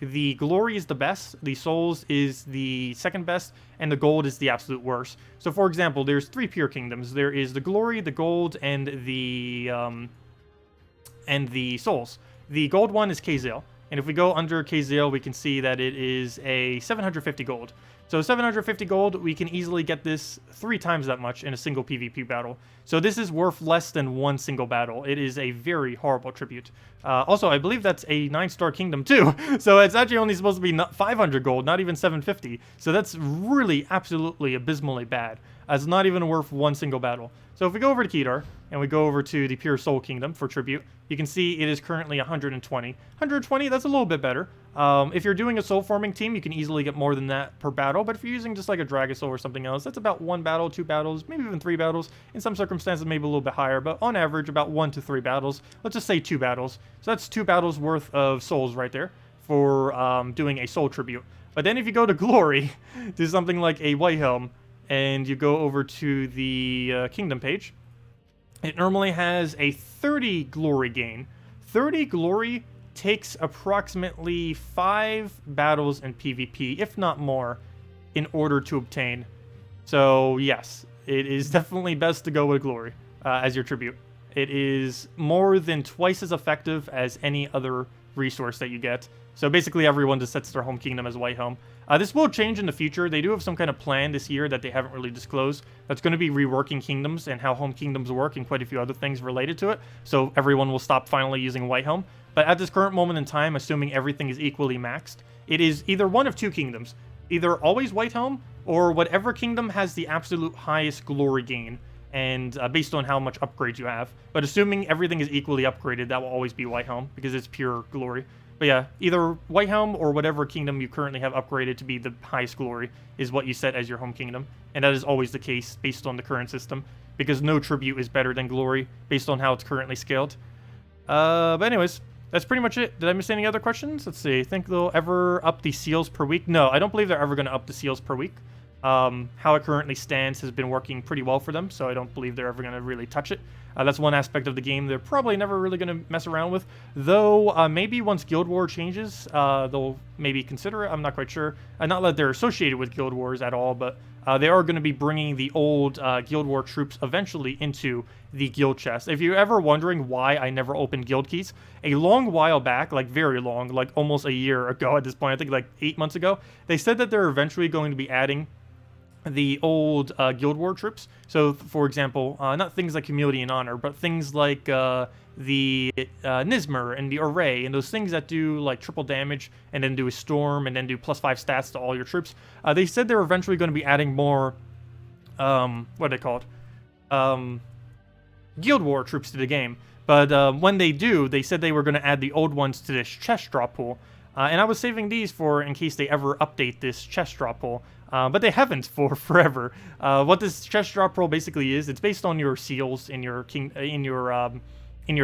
the glory is the best, the souls is the second best, and the gold is the absolute worst. So, for example, there's 3 pure kingdoms. There is the glory, the gold, and the souls. The gold one is Kazale, and if we go under Kazale, we can see that it is a 750 gold. So 750 gold, we can easily get this 3 times that much in a single PvP battle. So this is worth less than 1 single battle. It is a very horrible tribute. Also, I believe that's a 9-star kingdom too. So it's actually only supposed to be 500 gold, not even 750. So that's really absolutely abysmally bad. It's not even worth 1 single battle. So if we go over to Kedar, and we go over to the Pure Soul Kingdom for tribute, you can see it is currently 120. 120, that's a little bit better. If you're doing a soul forming team, you can easily get more than that per battle, but if you're using just like a Dragon Soul or something else, that's about 1 battle, 2 battles, maybe even 3 battles. In some circumstances, maybe a little bit higher, but on average, about 1 to 3 battles. Let's just say 2 battles. So that's 2 battles worth of souls right there for doing a soul tribute. But then if you go to Glory, do something like a Whitehelm, and you go over to the Kingdom page, it normally has a 30 glory gain. 30 glory takes approximately 5 battles in PvP, if not more, in order to obtain. So yes, it is definitely best to go with glory as your tribute. It is more than twice as effective as any other resource that you get. So basically everyone just sets their home kingdom as Whitehelm. This will change in the future. They do have some kind of plan this year that they haven't really disclosed. That's going to be reworking kingdoms and how home kingdoms work and quite a few other things related to it. So everyone will stop finally using Whitehelm. But at this current moment in time, assuming everything is equally maxed, it is either one of 2 kingdoms. Either always Whitehelm, or whatever kingdom has the absolute highest glory gain, and based on how much upgrades you have. But assuming everything is equally upgraded, that will always be Whitehelm, because it's pure glory. But yeah, either Whitehelm or whatever kingdom you currently have upgraded to be the highest glory is what you set as your home kingdom. And that is always the case based on the current system, because no tribute is better than glory based on how it's currently scaled. But anyways, that's pretty much it. Did I miss any other questions? Let's see. Think they'll ever up the seals per week? No, I don't believe they're ever going to up the seals per week. How it currently stands has been working pretty well for them, so I don't believe they're ever going to really touch it. That's one aspect of the game they're probably never really going to mess around with, though maybe once Guild War changes, they'll maybe consider it. I'm not quite sure. Not that they're associated with Guild Wars at all, but they are going to be bringing the old Guild War troops eventually into the guild chest. If you're ever wondering why I never opened guild keys, a long while back, like very long, like almost a year ago at this point, I think like 8 months ago, they said that they're eventually going to be adding the old Guild War troops. So, for example, not things like Humility and Honor, but things like the Nismer and the Array, and those things that do like triple damage and then do a Storm and then do +5 stats to all your troops. They said they're eventually going to be adding more, what are they called? Guild War troops to the game. But when they do, they said they were going to add the old ones to this chest drop pool. And I was saving these for in case they ever update this chest drop pool. But they haven't for forever. What this chest drop pool basically is, it's based on your seals in your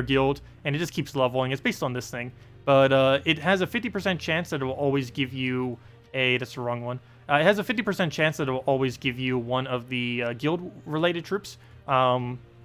guild, and it just keeps leveling. It's based on this thing. But it has a 50% chance that it will always give you a... That's the wrong one. It has a 50% chance that it will always give you one of the guild-related troops.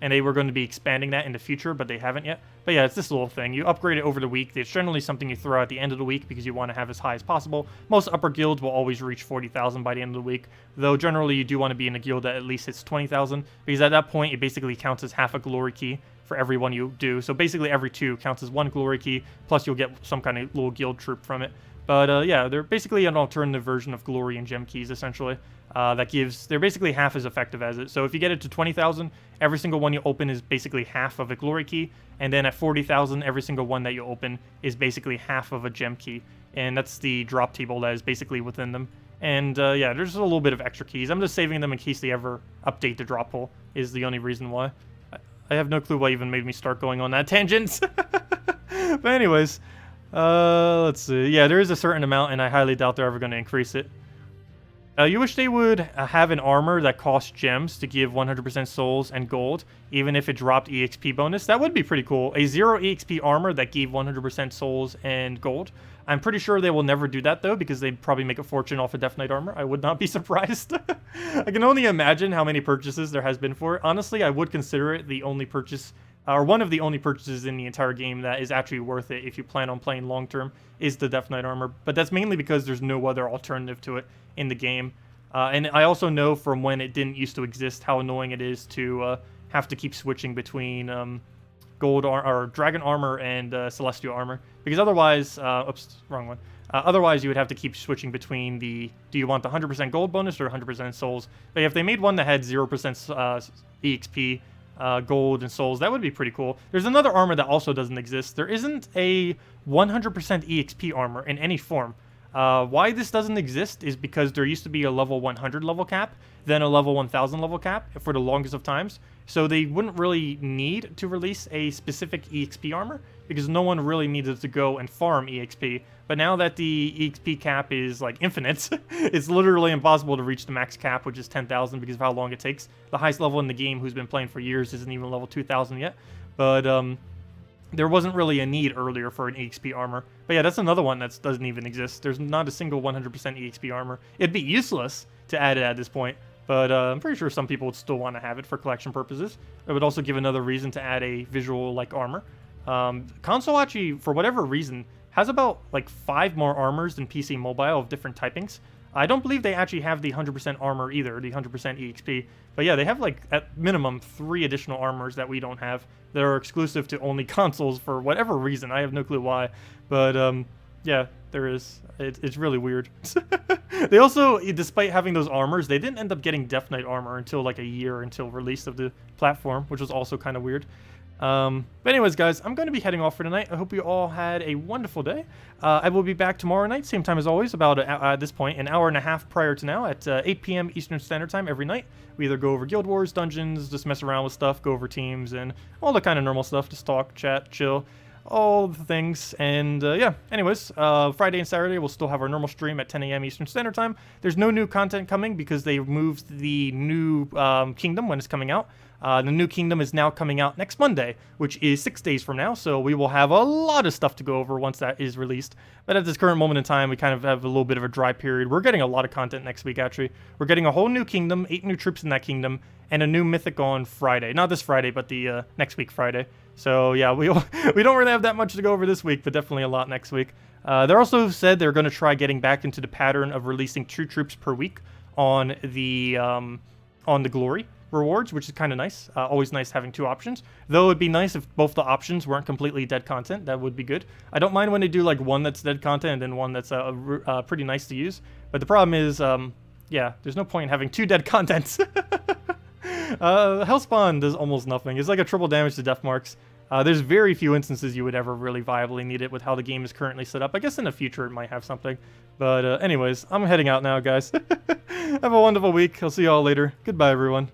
And they were going to be expanding that in the future, but they haven't yet. But yeah, it's this little thing. You upgrade it over the week. It's generally something you throw at the end of the week because you want to have as high as possible. Most upper guilds will always reach 40,000 by the end of the week, though generally you do want to be in a guild that at least hits 20,000, because at that point it basically counts as half a glory key for every one you do. So basically every 2 counts as 1 glory key, plus you'll get some kind of little guild troop from it. But yeah, they're basically an alternative version of glory and gem keys, essentially. They're basically half as effective as it. So if you get it to 20,000, every single one you open is basically half of a glory key. And then at 40,000, every single one that you open is basically half of a gem key. And that's the drop table that is basically within them. And yeah, there's a little bit of extra keys. I'm just saving them in case they ever update the drop pool, is the only reason why. I have no clue what even made me start going on that tangent. But anyways... let's see. Yeah, there is a certain amount, and I highly doubt they're ever going to increase it. You wish they would have an armor that costs gems to give 100% souls and gold, even if it dropped EXP bonus. That would be pretty cool. A 0 EXP armor that gave 100% souls and gold. I'm pretty sure they will never do that, though, because they'd probably make a fortune off of Death Knight armor. I would not be surprised. I can only imagine how many purchases there has been for it. Honestly, I would consider it the only purchase... or one of the only purchases in the entire game that is actually worth it if you plan on playing long-term, is the Death Knight armor. But that's mainly because there's no other alternative to it in the game. And I also know from when it didn't used to exist how annoying it is to have to keep switching between dragon armor and celestial armor. Because otherwise... oops, wrong one. Otherwise, you would have to keep switching between the... Do you want the 100% gold bonus or 100% souls? But if they made one that had 0% EXP... gold and souls, that would be pretty cool. There's another armor that also doesn't exist. There isn't a 100% EXP armor in any form. Why this doesn't exist is because there used to be a level 100 level cap, then a level 1000 level cap for the longest of times. So they wouldn't really need to release a specific EXP armor because no one really needed to go and farm EXP. But now that the EXP cap is like infinite, it's literally impossible to reach the max cap, which is 10,000 because of how long it takes. The highest level in the game who's been playing for years isn't even level 2,000 yet. But there wasn't really a need earlier for an EXP armor. But yeah, that's another one that doesn't even exist. There's not a single 100% EXP armor. It'd be useless to add it at this point. But I'm pretty sure some people would still want to have it for collection purposes. It would also give another reason to add a visual like armor. Console actually, for whatever reason, has about like 5 more armors than PC Mobile of different typings. I don't believe they actually have the 100% armor either, the 100% EXP. But yeah, they have like at minimum 3 additional armors that we don't have that are exclusive to only consoles for whatever reason. I have no clue why. But yeah, there is. It's really weird. They also, despite having those armors, they didn't end up getting Death Knight armor until like a year until release of the platform, which was also kind of weird. But anyways, guys, I'm going to be heading off for tonight. I hope you all had a wonderful day. I will be back tomorrow night, same time as always, about at this point, an hour and a half prior to now, at 8 p.m. Eastern Standard Time every night. We either go over Guild Wars, dungeons, just mess around with stuff, go over teams, and all the kind of normal stuff. Just talk, chat, chill, all the things. And yeah, anyways, Friday and Saturday we'll still have our normal stream at 10 a.m. Eastern Standard Time. There's no new content coming because they moved the new kingdom when it's coming out. The new kingdom is now coming out next Monday, which is 6 days from now, so we will have a lot of stuff to go over once that is released. But at this current moment in time, we kind of have a little bit of a dry period. We're getting a lot of content next week, actually. We're getting a whole new kingdom, 8 new troops in that kingdom, and a new mythic on Friday. Not this Friday, but the next week Friday. So yeah, we don't really have that much to go over this week, but definitely a lot next week. They also said they're going to try getting back into the pattern of releasing 2 troops per week on the glory rewards, which is kind of nice. Always nice having 2 options, though it'd be nice if both the options weren't completely dead content. That would be good. I don't mind when they do like one that's dead content and then one that's pretty nice to use, but the problem is yeah, there's no point in having 2 dead contents. Hellspawn does almost nothing. It's like a triple damage to death marks. There's very few instances you would ever really viably need it with how the game is currently set up. I guess in the future it might have something. But anyways, I'm heading out now, guys. Have a wonderful week. I'll see you all later. Goodbye, everyone.